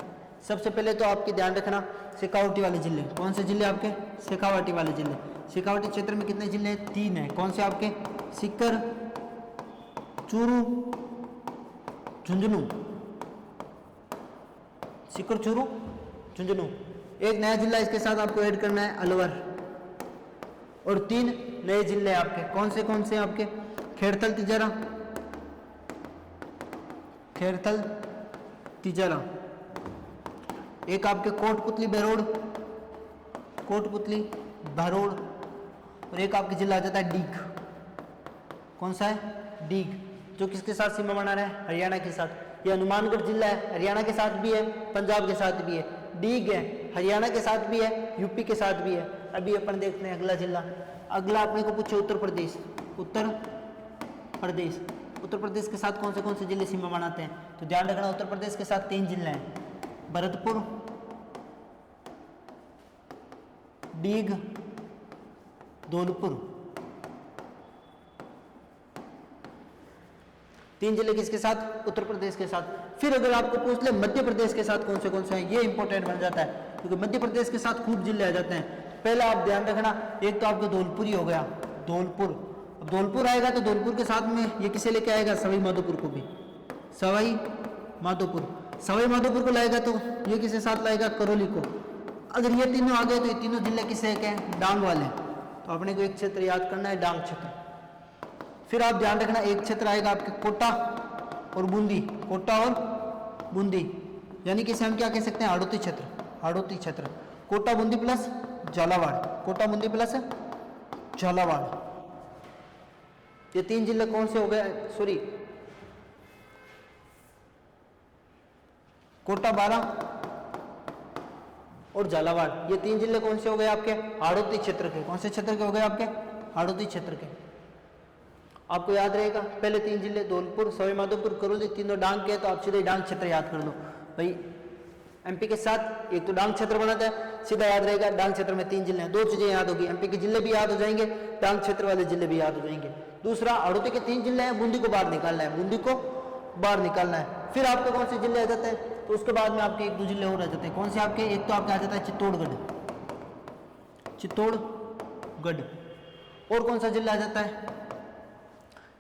सबसे पहले तो आपके ध्यान रखना शेखावटी वाले जिले। कौन से जिले आपके? शेखावटी वाले जिले। शेखावटी क्षेत्र में कितने जिले हैं? 3 है। कौन से आपके? सीकर, चूरू, झुंझुनू। सीकर, चूरू, झुंझुनू। एक नया जिला इसके साथ आपको ऐड करना है, अलवर। और 3 नए जिले आपके कौन से आपके? खेड़थल, तिजारा, खेड़थल, तिजारा। एक आपके कोटपुतली, बहरोड, कोटपुतली, बहरोड। और एक आपके जिला आ जाता है डीग। कौन सा है? डीग, जो किसके साथ सीमा बना रहा है? हरियाणा के साथ। ये हनुमानगढ़ जिला है, हरियाणा के साथ भी है, पंजाब के साथ भी है। डीग है, हरियाणा के साथ भी है, यूपी के साथ भी है। अभी अपन देखते हैं अगला जिला। अगला अपने को पूछे उत्तर प्रदेश। उत्तर प्रदेश, उत्तर प्रदेश के साथ कौन से जिले सीमा बनाते हैं? तो ध्यान रखना उत्तर प्रदेश के साथ 3 जिले हैं, भरतपुर, डीग, धौलपुर। 3 जिले किसके साथ? उत्तर प्रदेश के साथ। फिर अगर आपको पूछ ले मध्य प्रदेश के साथ कौन से हैं, ये इंपॉर्टेंट बन जाता है क्योंकि मध्य प्रदेश के साथ खूब जिले आ जाते हैं। पहला आप ध्यान रखना, एक तो आपका धौलपुर ही हो गया, धौलपुर। अब धौलपुर आएगा तो धौलपुर के साथ में ये किसे लेके आएगा? सवाई माधोपुर को भी, सवाई माधोपुर। सवाई माधोपुर को लाएगा तो ये किसके साथ लाएगा? करौली को। अगर ये तीनों आ गए तो ये तीनों जिले किससे हैं? डांग वाले। तो अपने को एक क्षेत्र याद करना है, डांग क्षेत्र। फिर आप ध्यान रखना एक क्षेत्र आएगा आपके कोटा और बूंदी, कोटा और बूंदी, यानी कि इसे हम क्या कह सकते हैं? हाड़ौती क्षेत्र, हाड़ौती क्षेत्र। Kota, Bundi plus Jhalawar, Kota, Bundi plus Jhalawar. ये 3 जिले कौन से हो गए? सॉरी, कोटा, 12 और झालावाड़। ये 3 जिले कौन से हो गए आपके? हाड़ौती क्षेत्र के। कौन से क्षेत्र के हो गए आपके? हाड़ौती क्षेत्र के। आपको याद रहेगा पहले 3 जिले धौलपुर, सवाई माधोपुर, करौली, तीनों डांग के, तो आप सीधे डांग क्षेत्र याद कर लो भाई। एमपी के साथ एक तो डांग क्षेत्र बनाता है, सीधा याद रहेगा डांग क्षेत्र में 3 जिले हैं। 2 चीजें याद होगी, एमपी के जिले भी याद हो जाएंगे, डांग क्षेत्र वाले जिले भी याद हो जाएंगे। दूसरा, हाड़ौती के 3 जिले हैं, बूंदी को बाहर निकालना है, बूंदी को बाहर निकालना है। फिर आपको कौन से जिले आ जाते हैं? तो उसके बाद में आपके 1-2 जिले और आ जाते हैं। कौन से आपके? एक तो आपके आ जाता है चित्तौड़गढ़, चित्तौड़गढ़। और कौन सा जिला आ जाता है?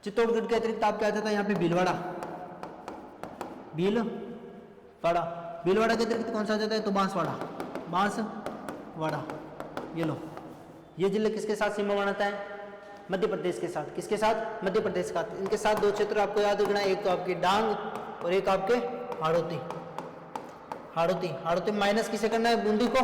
चित्तौड़गढ़ के अतिरिक्त आपके आ जाता है यहाँ पे भीलवाड़ा, भीलवाड़ा। भीलवाड़ा के अतिरिक्त कौन सा आ जाता है? तो बांसवाड़ा, बांसवाड़ा। ये लो, ये जिले किसके साथ सीमा बनाता है? मध्य प्रदेश के साथ। किसके साथ? मध्य प्रदेश का। इनके साथ 2 क्षेत्र आपको याद रखना है, एक तो आपके डांग और एक आपके हाड़ौती। हाड़ौती, हाड़ौती माइनस किसे करना है? बूंदी को,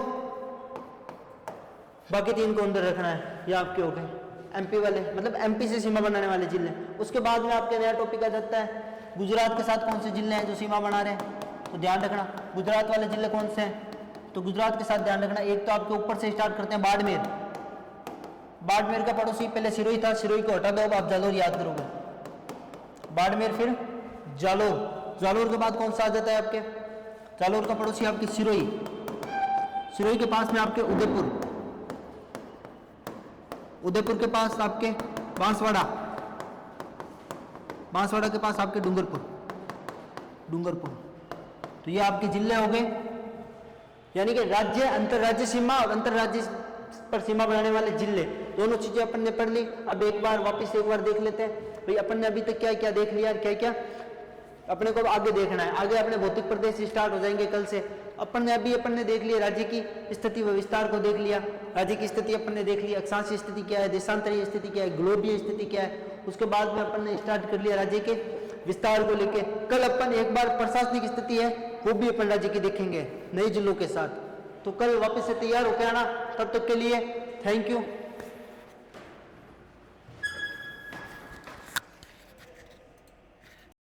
बाकी 3 को अंदर रखना है। ये आपके हो गए एमपी वाले, मतलब एमपी से सीमा बनाने वाले जिले। उसके बाद में आपके नया टॉपिक आ जाता है गुजरात के साथ कौन से जिले हैं जो सीमा बना रहे हैं? तो ध्यान रखना गुजरात वाले जिले कौन से हैं? तो गुजरात के साथ ध्यान रखना, एक तो आपके ऊपर से स्टार्ट करते हैं बाड़मेर। बाड़मेर का पड़ोसी पहले सिरोही था, सिरोही को हटा दो, अब आप जालोर याद करोगे। बाड़मेर, फिर जालोर। जालोर के बाद कौन सा आ जाता है आपके? जालोर का पड़ोसी आपकी सिरोही। सिरोही के पास में आपके उदयपुर, उदयपुर के पास आपके बांसवाड़ा, बांसवाड़ा के पास आपके डूंगरपुर, डूंगरपुर। तो ये आपके जिले हो गए, यानी कि राज्य, अंतरराज्य सीमा और अंतरराज्य पर सीमा बनाने वाले जिले, दोनों चीजें अपन ने पढ़ ली। अब एक बार वापस एक बार देख लेते हैं भाई अपन ने अभी तक क्या क्या देख लिया, क्या क्या अपने को आगे देखना है। आगे अपने भौतिक प्रदेश स्टार्ट हो जाएंगे कल से। अपन ने देख लिया राज्य की स्थिति व विस्तार को देख लिया, राज्य की स्थिति अपन ने देख ली, अक्षांशीय स्थिति क्या है, देशांतरीय स्थिति क्या है, ग्लोबीय स्थिति क्या है। उसके बाद में अपन ने स्टार्ट कर लिया राज्य के विस्तार को लेके। कल अपन एक बार प्रशासनिक स्थिति है वो भी अपन राज्य की देखेंगे नए जिलों के साथ। तो कल वापस से तैयार होकर आना, तब तक के लिए थैंक यू।